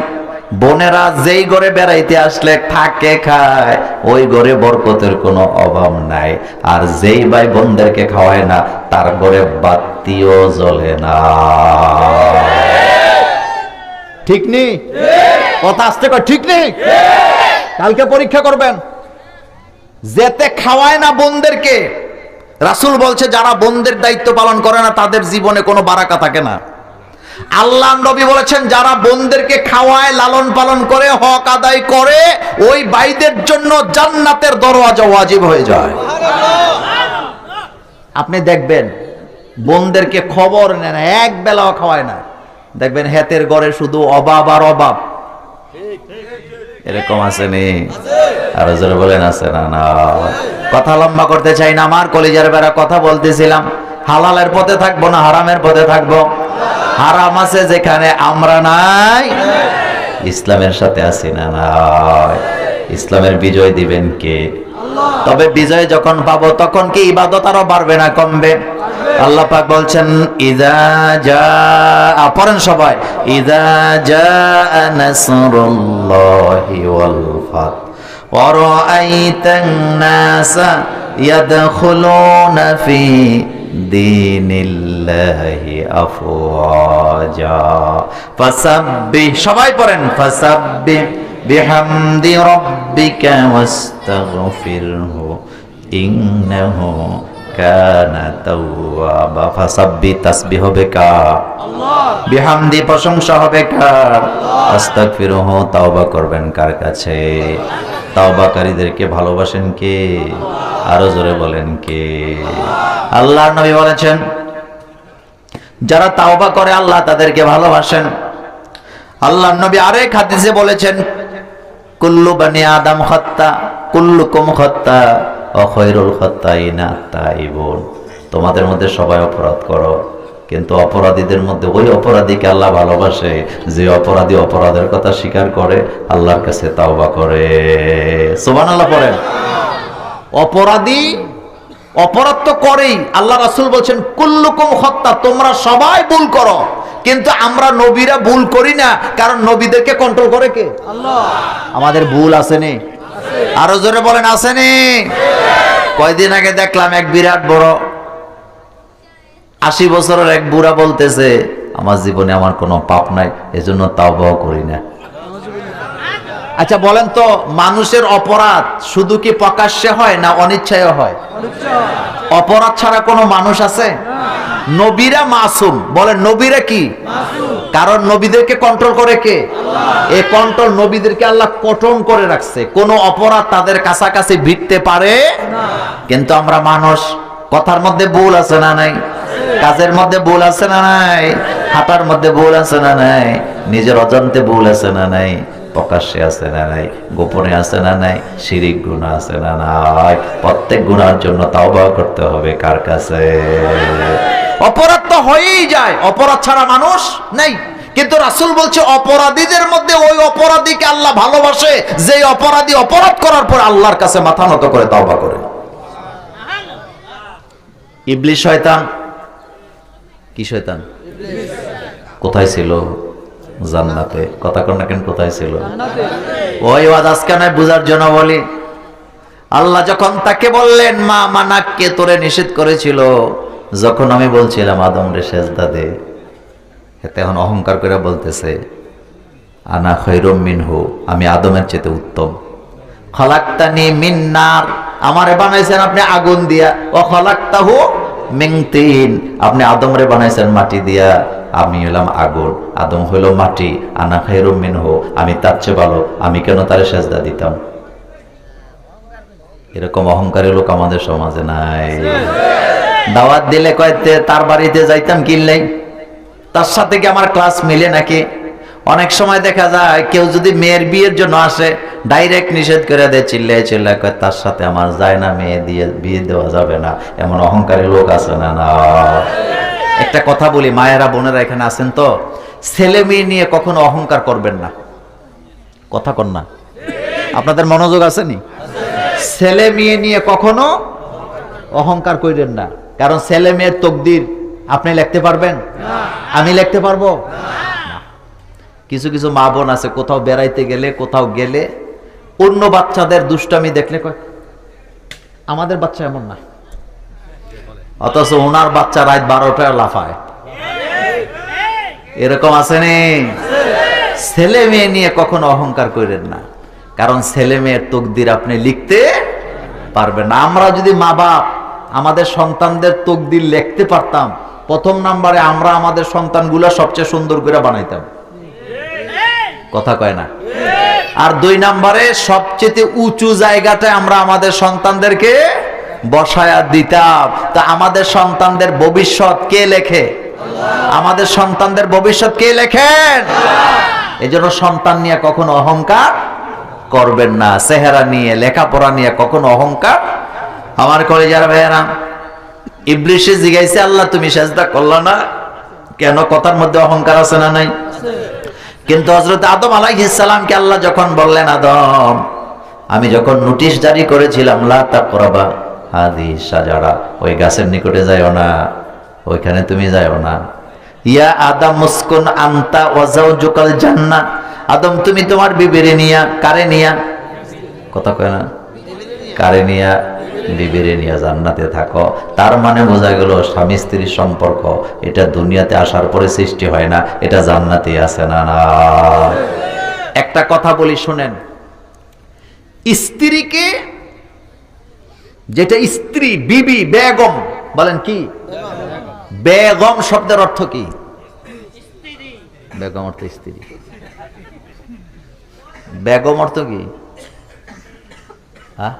বোনেরা যেই ঘরে বেড়াইতে আসলে থাকে খায়, ওই ঘরে বরকতের কোনো অভাব নাই। আর যেই ভাই বোনদেরকে খাওয়ায় না, তার ঘরে বাতিও জ্বলে না। ঠিক নেই? কথা আসতে কয় ঠিক নেই? কালকে পরীক্ষা করবেন। যেতে খাওয়ায় না বোনদেরকে, রাসূল বলছে যারা বোনদের দায়িত্ব পালন করে না তাদের জীবনে কোনো বারাকা থাকে না। আল্লাহ নবী বলেছেন যারা বোনদেরকে খাওয়ায়, লালন পালন করে, হক আদায় করে, ওই ভাইদের জন্য জান্নাতের দরওয়াজা ওয়াজিব হয়ে যায়। আপনি দেখবেন বোনদেরকে খবর নেন, এক বেলাও খাওয়ায় না, দেখবেন হেতের ঘরে শুধু অভাব আর অভাব। এরকম আছে নি? আরো জোরে বলেন আছে না? না, কথা লম্বা করতে চাই না, আমার কলিজার বেড়া কথা বলতেছিলাম। হালালের পথে থাকবো না হারামের পথে থাকবো? হারাম আছে যেখানে আমরা নাই, ইসলামের সাথে আছি না? নাই। ইসলামের বিজয় দিবেন কে? তবে বিজয় যখন পাবো তখন কি ইবাদত আরো বাড়বে না কমবে? আল্লাহ পাক বলছেন ইযা জাআ, পড়েন সবাই, ইযা জাআ নাসরুল্লাহি ওয়াল ফাত ওয়া রাআইতান নাসা ইয়াদখুলুনা ফি দীনিল্লাহি আফওয়াজা ফাসাব্বিহ, সবাই পড়েন, ফাসাব্বিহ বিহামদি রাব্বিকা ওয়াস্তাগফিরহু ইন্নাহু কানা তাওয়াবা। ফাসাব্বিহ, তাসবিহ হবে কার? আল্লাহ। বিহামদি, প্রশংসা হবে কার? আস্তাগফিরহু, তাওবা করবেন কার কাছে? তাওবাকারীদেরকে ভালোবাসেন কে? আরো জোরে বলেন কে? আল্লাহর নবী বলেছেন যারা তাওবা করে আল্লাহ তাদেরকে ভালোবাসেন। আল্লাহর নবী আরেক হাদিসে বলেছেন কুল্লু বানি আদম খাত্তা কুল্লুকুম খাত্তা ওয়া খায়রুল খাত্তাইনা তাইবুন। তোমাদের মধ্যে সবাই অপরাধ করো, কিন্তু অপরাধীদের মধ্যে ওই অপরাধীকে আল্লাহ ভালোবাসে যে অপরাধী অপরাধের কথা স্বীকার করে, আল্লাহর কাছে তাওবা করে। সুবহানাল্লাহ পড়েন। অপরাধী অপরাধ তো করেই, আল্লাহ রাসূল বলছেন কুল্লুকুম খাত্তা, তোমরা সবাই ভুল করো, কিন্তু আমরা নবীরা ভুল করি না, কারণ নবীদেরকে কন্ট্রোল করে কে? আল্লাহ। আমাদের ভুল আসেনি? আরো জোরে বলেন আসেনি? কয়দিন আগে দেখলাম এক বিরাট বড় 80 বছরের এক বুড়া বলতেছে আমার জীবনে আমার কোনো পাপ নাই, এজন্য তাওবাও করি না। আচ্ছা বলেন তো, মানুষের অপরাধ শুধু কি প্রকাশ্যে হয় না অনিচ্ছায় হয়? অপরাধ ছাড়া কোনো মানুষ আছে? নবীরা মাসুম, বলেন নবীরা কি? কারণ নবীদেরকে কন্ট্রোল করে কে? এই কন্ট্রোল নবীদেরকে আল্লাহ কঠোর করে রাখছে, কোনো অপরাধ তাদের কাছাকাছি ভিড়তে পারে না। কিন্তু আমরা মানুষ, কথার মধ্যে ভুল আছে না নাই? কাজের মধ্যে ভুল আছে না নাই? হাঁটার মধ্যে ভুল আছে না নাই? নিজের অজান্তে ভুল আছে না নাই? প্রকাশ্যে আছে না নাই? গোপনে আছে না নাই? শিরিক গুনাহ আছে না নাই? প্রত্যেক গুনার জন্য তাওবা করতে হবে কার কাছে? অপরাধ তো হয়েই যায়, অপরাধ ছাড়া মানুষ নেই। কিন্তু রাসূল বলছে অপরাধীদের মধ্যে ওই অপরাধীকে আল্লাহ ভালোবাসে যে অপরাধী অপরাধ করার পর আল্লাহর কাছে মাথা নত করে তাওবা করে। ইবলিস শয়তান, কি শয়তান? কোথায় ছিল? জান্নাতে। কথা কন না কেন? কোথায় ছিল? ওই ওয়াজ আজকে নয়, বুঝার জন্য বলি। আল্লাহ যখন তাকে বললেন মা মানাককে তোরে নিষেধ করেছিল, যখন আমি বলছিলাম আদম রে সেজদা দে, এখন অহংকার করে বলতেছে আনা খায়রুম মিনহু, আমি আদমের চেয়ে উত্তম। খলাকতানি মিন নার, আমারে বানাইছেন আপনি আগুন দিয়া, ও খলাকতাহু মিন তিন, আপনি আদমরে বানাইছেন মাটি দিয়া, আমি হলাম আগুন, আদম হইল মাটি। আনা খায়রুম মিনহু, আমি তার চেয়ে ভালো, আমি কেন তারে সেজদা দিতাম? এরকম অহংকারী লোক আমাদের সমাজে নাই। দাওয়াত দিলে কয়েতে তার বাড়িতে যাইতাম কিনলেই, তার সাথে কি আমার ক্লাস মিলে নাকি? অনেক সময় দেখা যায় কেউ যদি মেয়ের বিয়ের জন্য আসে, ডাইরেক্ট নিষেধ করে দেয়, চিল্লায় চিল্লায় কয় তার সাথে আমার যায় না, মেয়ে দিয়ে বিয়ে দেওয়া যাবে না। এমন অহংকারী লোক আছে না? না। একটা কথা বলি, মায়েরা বোনেরা এখানে আছেন তো, ছেলে মেয়ে নিয়ে কখনো অহংকার করবেন না। কথা কন না, আপনাদের মনোযোগ আসেনি? ছেলে মেয়ে নিয়ে কখনো অহংকার করেন না, কারণ ছেলে মেয়ের তকদির আপনি লিখতে পারবেন? আমি লিখতে পারবো? কিছু কিছু মা বোন আছে কোথাও বেড়াইতে গেলে, কোথাও গেলে অন্য বাচ্চাদের দুষ্টামি দেখলে কয় আমাদের বাচ্চা এমন না, অথচ ওনার বাচ্চা রাত 12টায় লাফায়। এরকম আসেনি? ছেলে মেয়ে নিয়ে কখনো অহংকার করেন না, কারণ ছেলে মেয়ের তকদির আপনি লিখতে পারবেন না। আমরা যদি মা বাপ আমাদের সন্তানদের তকদির লিখতে পারতাম, প্রথম নম্বরে আমরা আমাদের সন্তানগুলো সবচেয়ে সুন্দর করে বানাইতাম। কথা কয় না? আর 2 নম্বরে সবচেয়ে উঁচু জায়গাটায় আমরা আমাদের সন্তানদেরকে বসায়া দিতাম। তা আমাদের সন্তানদের ভবিষ্যৎ কে লেখে? আমাদের সন্তানদের ভবিষ্যৎ কে লেখেন? এজন্য সন্তান নিয়ে কখনো অহংকার করবেন না, চেহারা নিয়ে, লেখাপড়া নিয়ে কখনো অহংকার। আমার কলেজার ভাইয়েরা, ইবলিসে জিজ্ঞাসা, আল্লাহ তুমি সেজদা করলা না কেন? কথার মধ্যে অহংকার আছে না নাই? কিন্তু হযরত আদম আলাইহিস সালামকে আল্লাহ যখন বললেন, আদম আমি যখন নোটিশ জারি করেছিলাম লা তাকরাবা হাযিহি শাজারা, ওই গাছের নিকটে যাইও না, ওইখানে তুমি যাইও না। ইয়া আদম মুসকুন আনতা ওয়া যাওজুকাল জান্নাহ, আদম তুমি তোমার বিবিরে নিয়া, কারে নিয়া? কথা কয় না? কারে নিয়া? বিবিরে নিয়া জান্নাতে থাকো। তার মানে বোঝা গেল স্বামী স্ত্রীর সম্পর্ক এটা দুনিয়াতে আসার পরে সৃষ্টি হয় না, এটা জান্নাতে আছে না? না। একটা কথা বলি শুনেন, স্ত্রীকে, যেটা স্ত্রী, বিবি, বেগম, বলেন কি? বেগম শব্দের অর্থ কি? বেগম অর্থ স্ত্রী। বেগম অর্থ কি? হ্যাঁ,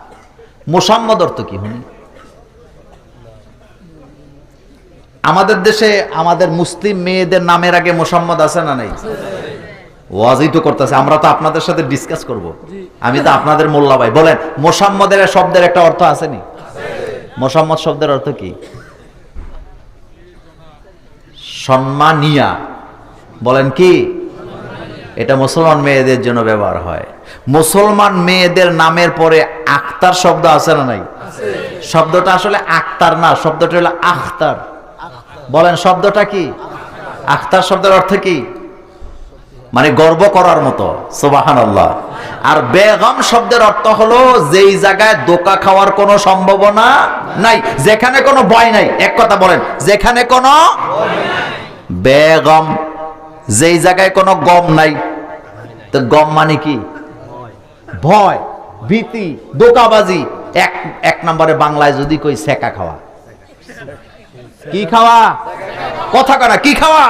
মোসাম্মদ অর্থ কি? শুনি, আমাদের দেশে আমাদের মুসলিম মেয়েদের নামের আগে মোসাম্মদ আছে না নাই? ওয়াজই তো করতেছে, আমরা তো আপনাদের সাথে ডিসকাস করব। আমি তো আপনাদের মোল্লা ভাই। বলেন, মোসাম্মদের শব্দের একটা অর্থ আসেনি? মোসাম্মদ শব্দের অর্থ কি? সম্মানিয়া। বলেন কি? এটা মুসলমান মেয়েদের জন্য ব্যবহার হয়। মুসলমান মেয়েদের নামের পরে আখতার শব্দ আছে না নাই? শব্দটা আসলে আখতার না, শব্দটা হলো আখতার। বলেন শব্দটা কি? আখতার শব্দের অর্থ কি? মানে গর্ব করার মতো। সুবহানাল্লাহ। আর বেগম শব্দের অর্থ হলো যেই জায়গায় ধোঁকা খাওয়ার কোনো সম্ভাবনা নাই, যেখানে কোনো ভয় নাই। এক কথা বলেন, যেখানে কোনো বেগম, যেই জায়গায় কোনো গম নাই। তো গম মানে কি? ভয়, ভীতি, ধোঁকাবাজি। এক নম্বরে বাংলায় যদি কই সেকা খাওয়া। কি খাওয়া? কথা করা, কি খাওয়া?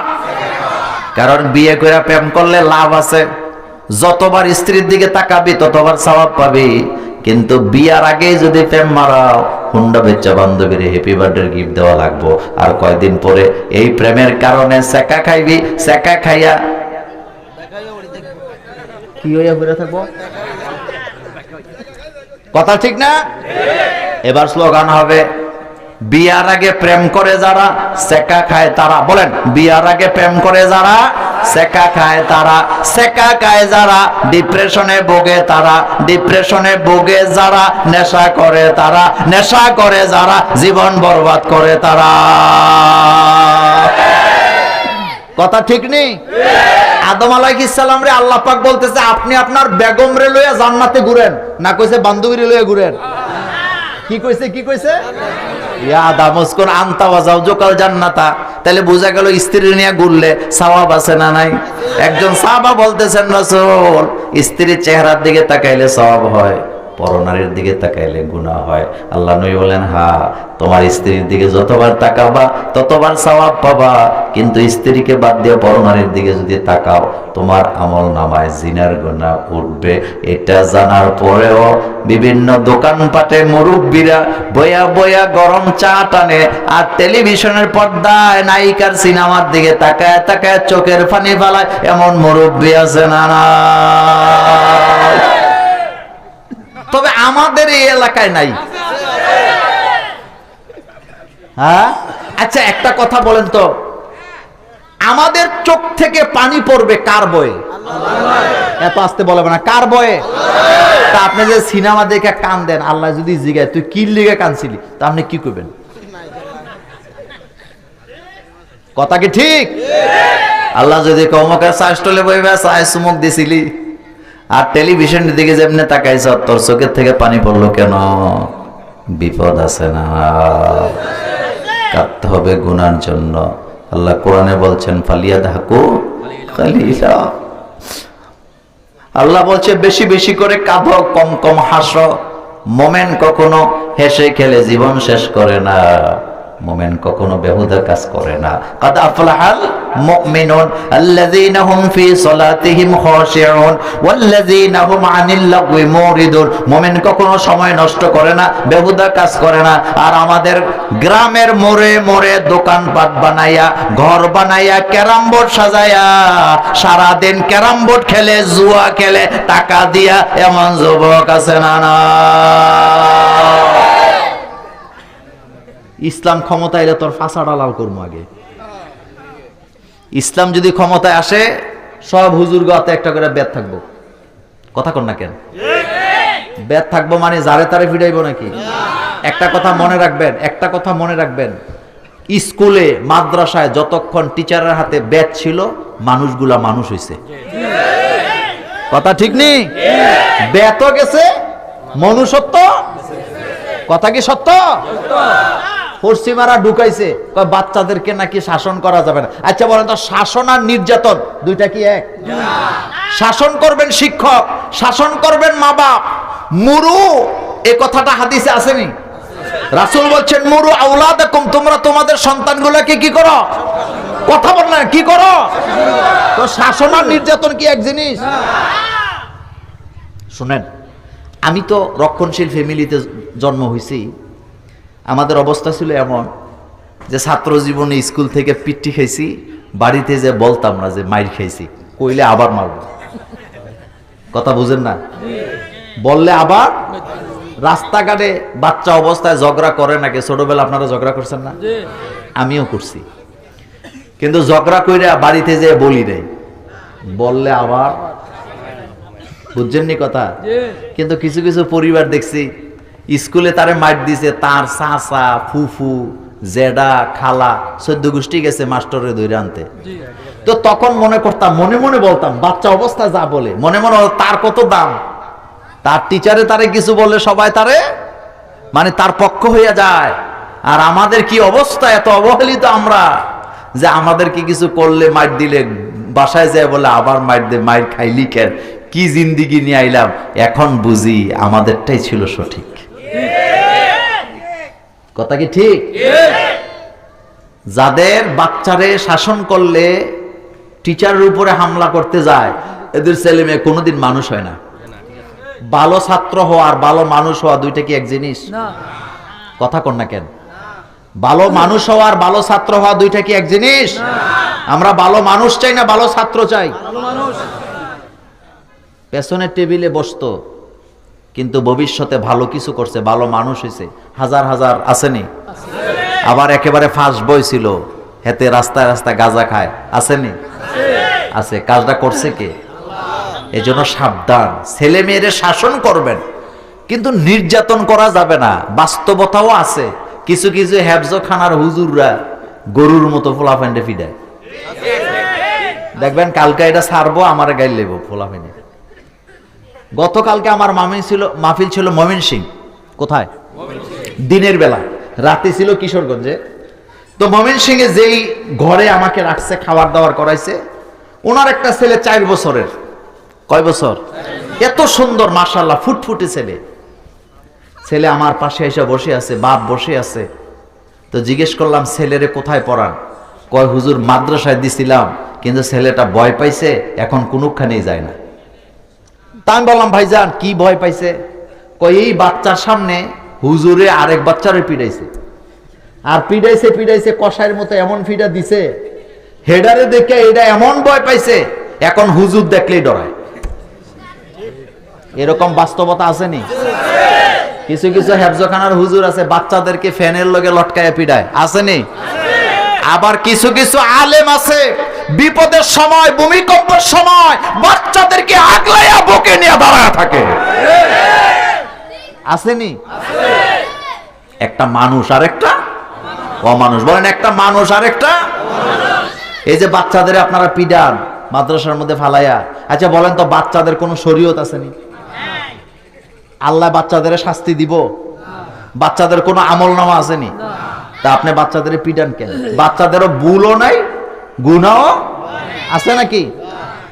কারণ বিয়ে করে প্রেম করলে লাভ আছে, যতবার স্ত্রীর দিকে তাকাবি ততবার সওয়াব পাবি। কিন্তু বিয়ার আগে যদি প্রেম মারাও, হুন্ডা বেচা বান্ধবীর হ্যাপি বার্থডে গিফট দেওয়া লাগবো। আর কয়দিন পরে এই প্রেমের কারণে সেকা খাইবি, সেকা খাইয়া কি হইয়া ঘুরে থাকবো। কথা ঠিক না? এবার স্লোগান হবে, বিয়ার আগে প্রেম করে যারা সেকা খায় তারা। বলেন, বিয়ার আগে প্রেম করে যারা সেকা খায় তারা, সেকা খায় যারা ডিপ্রেশনে ভোগে তারা, ডিপ্রেশনে ভোগে যারা নেশা করে তারা, নেশা করে যারা জীবন বরবাদ করে তারা। কথা ঠিক নেই? আদম আলাইহিস সালাম রে আল্লাহ পাক বলতেছে, আপনি আপনার বেগম রে লইয়া জান্নাতে ঘুরেন, না কইছে বান্ধবীরে লইয়া ঘুরেন। কি কইছে? কি কইছে? ইয়া আদম উসকুন আনতা ওয়া যাওজুকাল জান্নাতা। তাহলে বোঝা গেল স্ত্রী নিয়ে ঘুরলে সওয়াব আছে না নাই? একজন সাহাবা বলতেছেন, রাসূল স্ত্রীর চেহারার দিকে তাকাইলে সওয়াব হয়, পরনারীর দিকে তাকাইলে গুনাহ হয়। আল্লাহ নবী বলেন, হ্যাঁ, তোমার স্ত্রীর দিকে যতবার তাকাবা ততবার সওয়াব পাবা, কিন্তু স্ত্রীকে বাদ দিয়ে পরনারীর দিকে যদি তাকাও তোমার আমল নামায় জিনার গুনাহ উঠবে। এটা জানার পরেও বিভিন্ন দোকানপাটে মুরব্বীরা বয়া বয়া গরম চা টানে, আর টেলিভিশনের পর্দায় নায়িকার সিনেমার দিকে তাকায় তাকায় চোখের পানি ফেলায়, এমন মুরব্বী আছে না? না। তবে আমাদের এই এলাকায় নাই। হ্যাঁ, আচ্ছা একটা কথা বলেন তো, আমাদের চোখ থেকে পানি পড়বে কার বয়ে? এত আসতে বলবে না, কার বয়ে? তা আপনি যে সিনেমা দেখে কান দেন, আল্লাহ যদি জিগায় তুই কি লিগে কানছিলি, তা আপনি কি করবেন? কথা কি ঠিক? আল্লাহ যদি কমকে সাইস্টলে বইবে সাই সুমুক দিছিলি আর টেলিভিশন দিকে যেমনি তাকাইছ, তোর চোখের থেকে পানি পড়লো কেন? বিপদ আছে না, কাঁদতে হবে গুনার জন্য। আল্লাহ কোরআনে বলছেন ফালিয়াদহাকু কালিলা। আল্লাহ বলছে বেশি বেশি করে কাঁদো, কম কম হাসো। মোমেন কখনো হেসে খেলে জীবন শেষ করে না, মোমেন কখনো বেহুদা কাজ করে না। কাদ আফলাহাল মুমিনুন আল্লাযীনা হুম ফি সালাতিহিম খাশিউন ওয়াল্লাযীনা হুম আনিল লাগwi মুরিদুন। মোমেন কখনো সময় নষ্ট করে না, বেহুদা কাজ করে না। আর আমাদের গ্রামের মোড়ে মোড়ে দোকানপাট বানাইয়া, ঘর বানাইয়া, ক্যারাম বোর্ড সাজাইয়া সারা দিন ক্যারাম বোর্ড খেলে, জুয়া খেলে, টাকা দিয়া এমন যুবক আছে না? না, ইসলাম ক্ষমতায় এলে তোর ফাঁসাটা লাল করবো আগে। ইসলাম যদি ক্ষমতায় আসে, সব হুজুর গাতে একটা করে বেদ থাকবো। কথা কন না কেন? বেদ থাকবো মানে যারে তারে ফিরাইবো নাকি? একটা কথা মনে রাখবেন, একটা কথা মনে রাখবেন, স্কুলে মাদ্রাসায় যতক্ষণ টিচারের হাতে বেদ ছিল, মানুষগুলা মানুষ হইছে। কথা ঠিক নেই? বেদও গেছে, মনুষ্যত্ব। কথা কি সত্য? পশ্চিমারা ঢুকাইছে বাচ্চাদেরকে নাকি শাসন করা যাবে না। আচ্ছা বলেন তো, শাসন আর নির্যাতন দুইটা কি এক? শাসন করবেন শিক্ষক, শাসন করবেন মা বাপ। মুরু, এই কথাটা হাদিসে আসেনি? রাসূল বলছেন মুরু আওলাদাকুম, তোমরা তোমাদের সন্তানগুলোকে কি করো? কথা বল না, কি করো? তো শাসন আর নির্যাতন কি এক জিনিস? শুনেন, আমি তো রক্ষণশীল ফ্যামিলিতে জন্ম হয়েছি। আমাদের অবস্থা ছিল এমন যে ছাত্র জীবনে স্কুল থেকে পিট্টি খাইছি, বাড়িতে যে বলতাম না যে মাইর খাইছি, কইলে আবার মারব। কথা বুঝেন না? বললে আবার। রাস্তাঘাটে বাচ্চা অবস্থায় ঝগড়া করে নাকি? ছোটবেলা আপনারা ঝগড়া করছেন না? আমিও করছি, কিন্তু ঝগড়া কইরা বাড়িতে যে বলি নাই, বললে আবার। বুঝছেননি কথা? কিন্তু কিছু কিছু পরিবার দেখছি স্কুলে তারে মাইর দিছে, তার চাচা, ফুফু, জেডা, খালা, 14 গোষ্ঠী গেছে মাস্টারে ধরে আনতে। তো তখন মনে করতাম, মনে মনে বলতাম, বাচ্চা অবস্থা যা বলে মনে মনে তার কত দাম। তার টিচারে তারে কিছু বললে সবাই তারে মানে তার পক্ষ হইয়া যায়। আর আমাদের কি অবস্থা, এত অবহেলিত আমরা যে আমাদেরকে কিছু করলে মাইর দিলে বাসায় যায় বলে আবার মাইর দে, মাইর খাইলি কেন? কি জিন্দিগি নিয়ে আইলাম। এখন বুঝি আমাদেরটাই ছিল সঠিক। কথা কি ঠিক? যাদের বাচ্চারে শাসন করলে টিচারের উপরে হামলা করতে যায়, এদের ছেলে মেয়ে কোনোদিন মানুষ হয় না। ভালো ছাত্র হওয়া আর ভালো মানুষ হওয়া দুইটা কি এক জিনিস? কথা কন না কেন? ভালো মানুষ হওয়া আর ভালো ছাত্র হওয়া দুইটা কি এক জিনিস? আমরা ভালো মানুষ চাই না ভালো ছাত্র চাই? পেছনের টেবিলে বসতো কিন্তু ভবিষ্যতে ভালো কিছু করছে, ভালো মানুষ হয়েছে, হাজার হাজার আসেনি? আবার একেবারে ফার্স্ট বয় ছিল, হেতে রাস্তায় রাস্তায় গাঁজা খায়, আসেনি? আছে। কাজটা করছে কে? এজন্য সাবধান, ছেলে মেয়েদের শাসন করবেন কিন্তু নির্যাতন করা যাবে না। বাস্তবতাও আছে, কিছু কিছু হেফজখানার হুজুররা গরুর মতো ফোলাফেন্ডে ফিডায়। দেখবেন কালকে এটা ছাড়বো, আমার গাইল লেবো ফোলাফেন্ডে। গতকালকে আমার মাহফিল ছিল ময়মনসিংহ। কোথায়? দিনের বেলা। রাতে ছিল কিশোরগঞ্জে। তো ময়মনসিংহে যেই ঘরে আমাকে রাখছে, খাবার দাবার করাইছে, ওনার একটা ছেলে 4 বছরের। কয় বছর? এত সুন্দর মাশাআল্লাহ, ফুটফুটে ছেলে। ছেলে আমার পাশে এসে বসে আছে, বাপ বসে আছে। তো জিজ্ঞেস করলাম ছেলেরে কোথায় পড়ান? কয় হুজুর মাদ্রাসায় দিছিলাম, কিন্তু ছেলেটা ভয় পাইছে, এখন কোনখানেই যায় না। তা আমি বললাম ভাইজান কি ভয় পাইছে? কই এই বাচ্চার সামনে হুজুরে আরেক বাচ্চারে পিড়াইছে, আর পিড়াইছে পিড়াইছে কষাইয়ের মতো এমন ফিডা দিছে, হেডারে দেখে এটা এমন ভয় পাইছে, এখন হুজুর দেখলেই ডরায়। এরকম বাস্তবতা আসেনি? কিছু কিছু হেফজখানার হুজুর আছে বাচ্চাদেরকে ফ্যানের লগে লটকায় পিড়ায়, আসেনি? আবার কিছু কিছু আলেম আছে বিপদের সময়, ভূমিকম্পের সময় বাচ্চাদেরকে আগলাইয়া বুকে নিয়ে দাঁড়ায় থাকে। আসেনি? একটা মানুষ আর একটা অমানুষ। বলেন একটা মানুষ আর একটা। এই যে বাচ্চাদের আপনারা পিডান মাদ্রাসার মধ্যে ফালাইয়া, আচ্ছা বলেন তো বাচ্চাদের কোনো শরীয়ত আসেনি? আল্লাহ বাচ্চাদের শাস্তি দিব? বাচ্চাদের কোনো আমল নামা আসেনি? তা আপনি বাচ্চাদের পিডান কেন? বাচ্চাদেরও ভুলও নাই, গুনাহও আছে নাকি?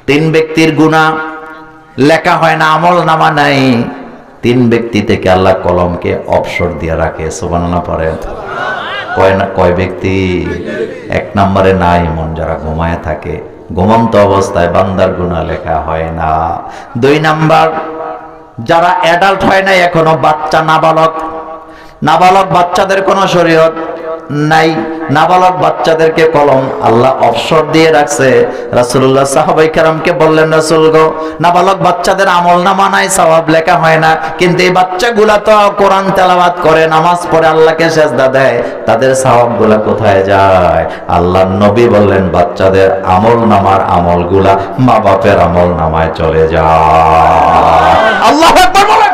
3 ব্যক্তির গুনাহ লেখা হয় না, আমল নামা নাই। 3 ব্যক্তি থেকে আল্লাহ কলমকে অবসর দিয়ে রাখে। সুবহানাল্লাহ পড়েন। কয় ব্যক্তি? 1 নম্বরে নাই মন, যারা ঘুমায় থাকে, ঘুমন্ত অবস্থায় বান্দার গুনাহ লেখা হয় না। 2 নাম্বার যারা অ্যাডাল্ট হয় নাই এখনো, বাচ্চা, নাবালক বাচ্চাদের কোনো শরীয়ত নাই। নাবালক বাচ্চাদেরকে কলম আল্লাহ অবসর দিয়ে রাখছে। রাসূলুল্লাহ সাহাবায়ে কেরামকে বললেন, রাসূল গো, নাবালক বাচ্চাদের আমলনামা নাই, সওয়াব লেখা হয় না, কিন্তু এই বাচ্চাগুলা তো কোরআন তেলাওয়াত করে, নামাজ পড়ে, আল্লাহকে সেজদা দেয়, তাদের সওয়াবগুলা কোথায় যায়? আল্লাহর নবী বললেন, বাচ্চাদের আমলনামার আমলগুলা মা বাপের আমলনামায় চলে যায়। আল্লাহু আকবার বলেন।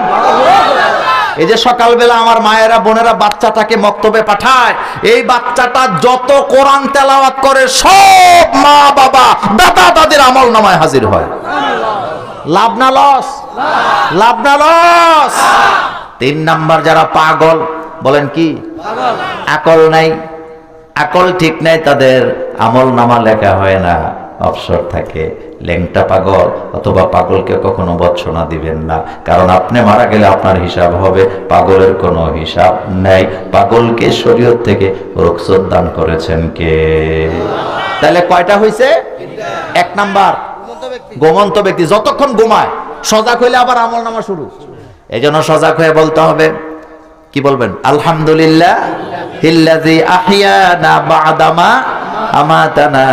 এই যে সকালবেলা আমার মায়েরা বোনেরা বাচ্চাটাকে মক্তবে পাঠায়, এই বাচ্চাটা যত কোরআন তেলাওয়াত করে সব মা বাবা দাদা দাদির আমল নামায় হাজির হয়। লাভ না লস? লাভ না লস? 3 নাম্বার যারা পাগল, বলেন কি? আকল নাই, আকল ঠিক নাই, তাদের আমল নামা লেখা হয় না, অবসর থাকে। ল্যাংটা পাগল অথবা পাগলকে কখনো বর্ষনা দিবেন না, কারণ আপনি মারা গেলে আপনার হিসাব হবে, পাগলের কোনো হিসাব নাই। পাগলকে শরীয়ত থেকে রুখসত দান করেছেন কে? তাহলে কয়টা হইছে? 1 নাম্বার ঘুমন্ত ব্যক্তি, যতক্ষণ ঘুমায়, সজাগ হইলে আবার আমল নামা শুরু। এই জন্য সজাগ হয়ে বলতে হবে। কি বলবেন? আলহামদুলিল্লাহ হিল্লাযী আহইয়ানা বা'দামা আমাতানা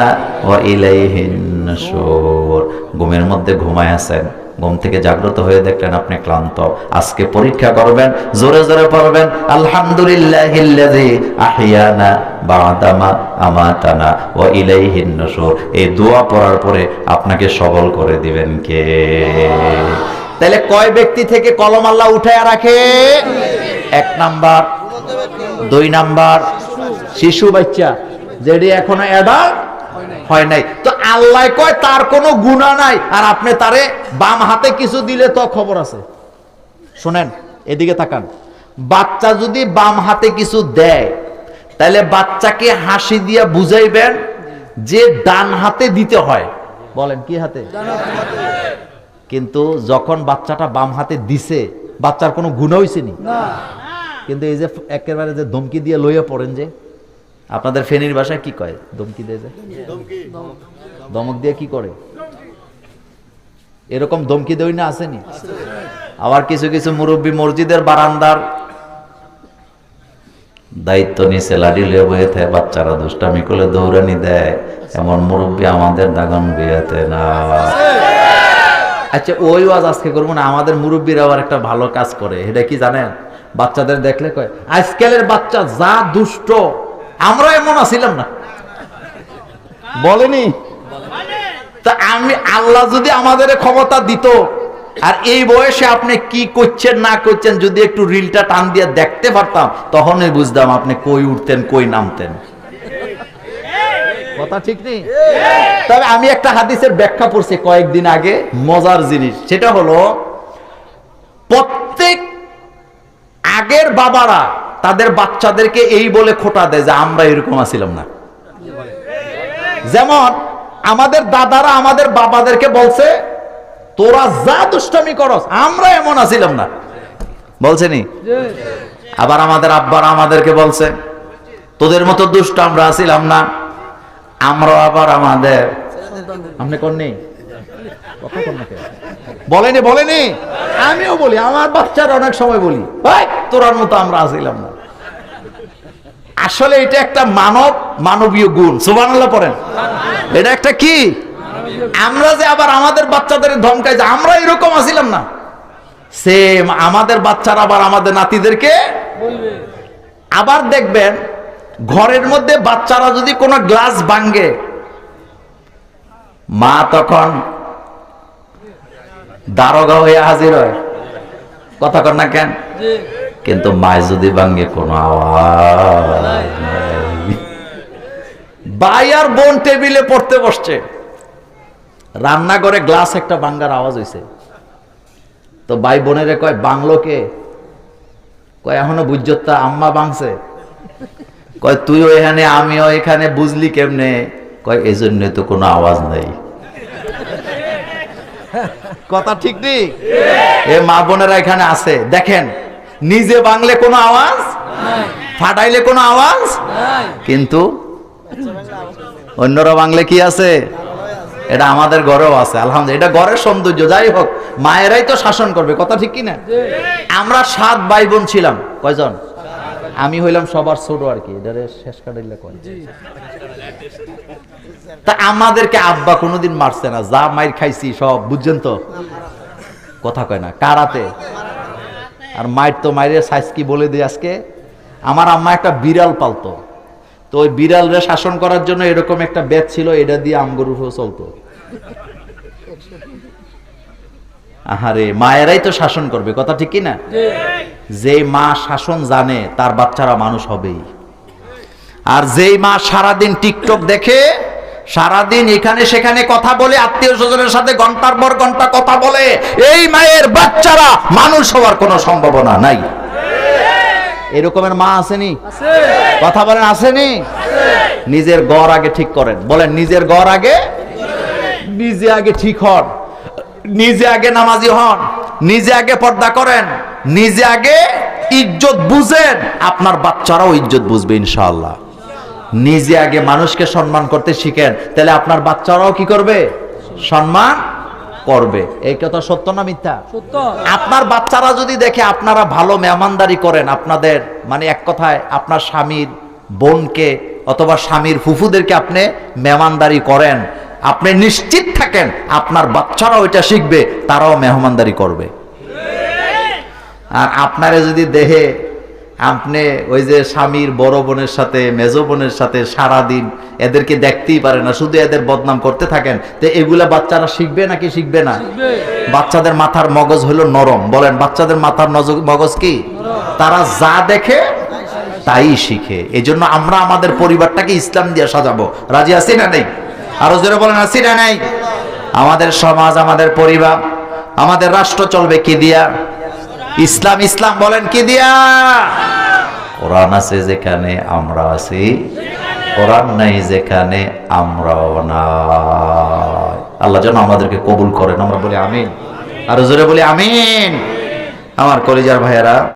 ওয়া ইলাইহিন নুশুর। ঘুমের মধ্যে ঘুমায় আছেন, ঘুম থেকে জাগ্রত হয়ে দেখলেন আপনি ক্লান্ত, আজকে পরীক্ষা করবেন, জোরে জোরে পড়বেন আলহামদুলিল্লাহিল্লাযী আহইয়ানা বা'দামা আমাতানা ওয়া ইলাইহিন নুশুর। এই দোয়া পড়ার পরে আপনাকে সবল করে দিবেন কে? তাহলে কয় ব্যক্তি থেকে কলম আল্লাহ উঠায়া রাখে? 1 নাম্বার। 2 নাম্বার শিশু বাচ্চা, যেটি এখনো অ্যাডাল্ট হয় নাই। তো আল্লাহ কয় তার কোনো গুনাহ নাই, আর আপনি তারে বাম হাতে কিছু দিলে তো খবর আছে। শুনেন, এদিকে তাকান। বাচ্চা যদি বাম হাতে কিছু দেয়, তাহলে বাচ্চাকে হাসি দিয়া বুঝাইবেন যে ডান হাতে দিতে হয়। বলেন কি হাতে? কিন্তু যখন বাচ্চাটা বাম হাতে দিছে, বাচ্চার কোনো গুনাহ হইছে নি? কিন্তু এই যে একেবারে যে ধমকি দিয়ে লইয়া পড়েন, যে আপনাদের ফেনীর ভাষায় কি কয়? ধমকি দিয়ে যায়, ধমক দিয়ে কি করে? এরকম ধমকি দেই না, আসেনি? আবার কিছু কিছু মুরব্বী মসজিদের বারান্দার দায়িত্ব নিছে, লাঠি লিয়ে বয়ে থাকে, বাচ্চারা দুষ্টামি করলে দৌড়ানি দেয়, এমন মুরব্বী আমাদের দাগন বিয়েতে না। আচ্ছা, ওই ওয়াজ আজকে করবো না। আমাদের মুরব্বীরা আবার একটা ভালো কাজ করে, এটা কি জানেন? বাচ্চাদের দেখলে কয়, আজকালের বাচ্চা যা দুষ্ট, আমরা এমন আছিলাম না। বলেনি? তা আমি, আল্লাহ যদি আমাদের ক্ষমতা দিত, আর এই বয়সে আপনি কি করছেন না করছেন যদি একটু রিলটা টান দিয়ে দেখতে পারতাম, তখনই বুঝতাম আপনি কই উঠতেন কই নামতেন। কথা ঠিক নেই? তবে আমি একটা হাদিসের ব্যাখ্যা পড়ছি কয়েকদিন আগে, মজার জিনিস। সেটা হলো, প্রত্যেক আগের বাবারা তাদের বাচ্চাদেরকে এই বলে খোটা দেয় যে আমরা এরকম আছিলাম না। যেমন আমাদের দাদারা আমাদের বাবাদেরকে বলছে, তোরা যা দুষ্টামি করস, আমরা এমন আছিলাম না, বলছেনি? আবার আমাদের আব্বারা আমাদেরকে বলছে, তোদের মতো দুষ্ট আমরা আছিলাম না। আমরা আবার আমাদের, আপনি করনি? বলেনি? বলেনি? আমিও বলি, আমার বাচ্চারা অনেক সময় বলি, ভাই তোরার মতো আমরা আছিলাম না। আসলে এটা একটা মানবীয় গুণ। সুবহানাল্লাহ পড়েন। এটা একটা কি? আমরা যে আবার আমাদের বাচ্চাদের ধমকাই যে আমরা এরকম আছিলাম না, সেম আমাদের বাচ্চারা আবার আমাদের নাতিদেরকে বলবে। আবার দেখবেন ঘরের মধ্যে বাচ্চারা যদি কোনো গ্লাস ভাঙে, মা তখন দারোগা হয়ে হাজির হয়, কথা কর না কেন? কিন্তু মায় যদি ভাঙে কোনো আওয়াজ নাই। ভাই আর বোন টেবিলে পড়তে বসছে, রান্নাঘরে গ্লাস একটা ভাঙ্গার আওয়াজ হইছে, তো ভাই বোনেরে কয় বাংলো কে? কয় এখনো বুঝতা আম্মা ভাঙছে। কয় তুইও এখানে আমিও এখানে, বুঝলি কেমনে? কয় এই জন্য তো কোনো আওয়াজ নাই। কথা ঠিক নেই? এ মা বোনেরা এখানে আছে, দেখেন নিজে বাংলে কোনো আওয়াজ, ফাটাইলে কোনো আওয়াজ, কিন্তু অন্যরা বাংলে কি আছে? এটা আমাদের ঘরেও আছে, আলহামদুলিল্লাহ। এটা ঘরের সৌন্দর্য। যাই হোক, মায়েরাই তো শাসন করবে, কথা ঠিক কিনা? আমরা 7 ভাই বোন ছিলাম। কয়জন? আমি হইলাম সবার ছোট আর কি, এটারে শেষ কাটাইলে কয়। তা আমাদেরকে আব্বা কোনোদিন মারছে না, যা মাইর খাইছি সব বুঝছেন তো, কথা কয় না কারাতে। আর মাইর তো মাইরের সাইজ কি বলে দিই আজকে। আমার আম্মা একটা বিড়াল পালতো, তো ওই বিড়ালরে শাসন করার জন্য এরকম একটা বেত ছিল, এটা দিয়ে আমগরু চলতো। আহারে, মায়েরাই তো শাসন করবে, কথা ঠিক কিনা? যে মা শাসন জানে তার বাচ্চারা মানুষ হবেই। আর যেই মা সারাদিন টিকটক দেখে, সারাদিন এখানে সেখানে কথা বলে, আত্মীয় স্বজনের সাথে ঘন্টার পর ঘন্টা কথা বলে, এই মায়ের বাচ্চারা মানুষ হওয়ার কোনো সম্ভাবনা নাই। এরকমের মা আসেনি? কথা বলেন আসেনি? নিজের ঘর আগে ঠিক করেন, বলেন নিজের ঘর আগে, নিজে আগে ঠিক হন, নিজে আগে নামাজি হন, নিজে আগে পর্দা করেন, নিজে আগে ইজ্জত বুঝেন, আপনার বাচ্চারাও ইজ্জত বুঝবে ইনশাআল্লাহ। নিজে আগে মানুষকে সম্মান করতে শিখেন, তাহলে আপনার বাচ্চারাও কি করবে? সম্মান করবে। এই কথা সত্য না মিথ্যা? সত্য। আপনার বাচ্চারা যদি দেখে আপনারা ভালো মেহমানদারি করেন, আপনাদের মানে এক কথায় আপনার স্বামীর বোনকে অথবা স্বামীর ফুফুদেরকে আপনি মেহমানদারি করেন, আপনি নিশ্চিত থাকেন আপনার বাচ্চারাও এটা শিখবে, তারাও মেহমানদারি করবে। আর আপনারে যদি দেখে আপনি ওই যে স্বামীর বড় বোনের সাথে মেজো বোনের সাথে সারাদিন এদেরকে দেখতেই পারে না, শুধু এদের বদনাম করতে থাকেন, তো এগুলা বাচ্চারা শিখবে নাকি শিখবে না? বাচ্চাদের মাথার মগজ হলো নরম, বলেন বাচ্চাদের মাথার মগজ কি? তারা যা দেখে তাই শিখে। এই জন্য আমরা আমাদের পরিবারটাকে ইসলাম দিয়ে সাজাবো। রাজি আছি না নেই? আরো জোরে বলেন আছি না নাই? আমাদের সমাজ, আমাদের পরিবার, আমাদের রাষ্ট্র চলবে কি দিয়া? ইসলাম। ইসলাম বলেন কি দিয়া? কোরআন আছে যেখানে আমরা আছি, কোরআন নাই যেখানে আমরাও নাই। আল্লাহ যেন আমাদেরকে কবুল করেন, আমরা বলি আমিন। আরো জোরে বলি আমিন। আমার কলিজার ভাইয়েরা,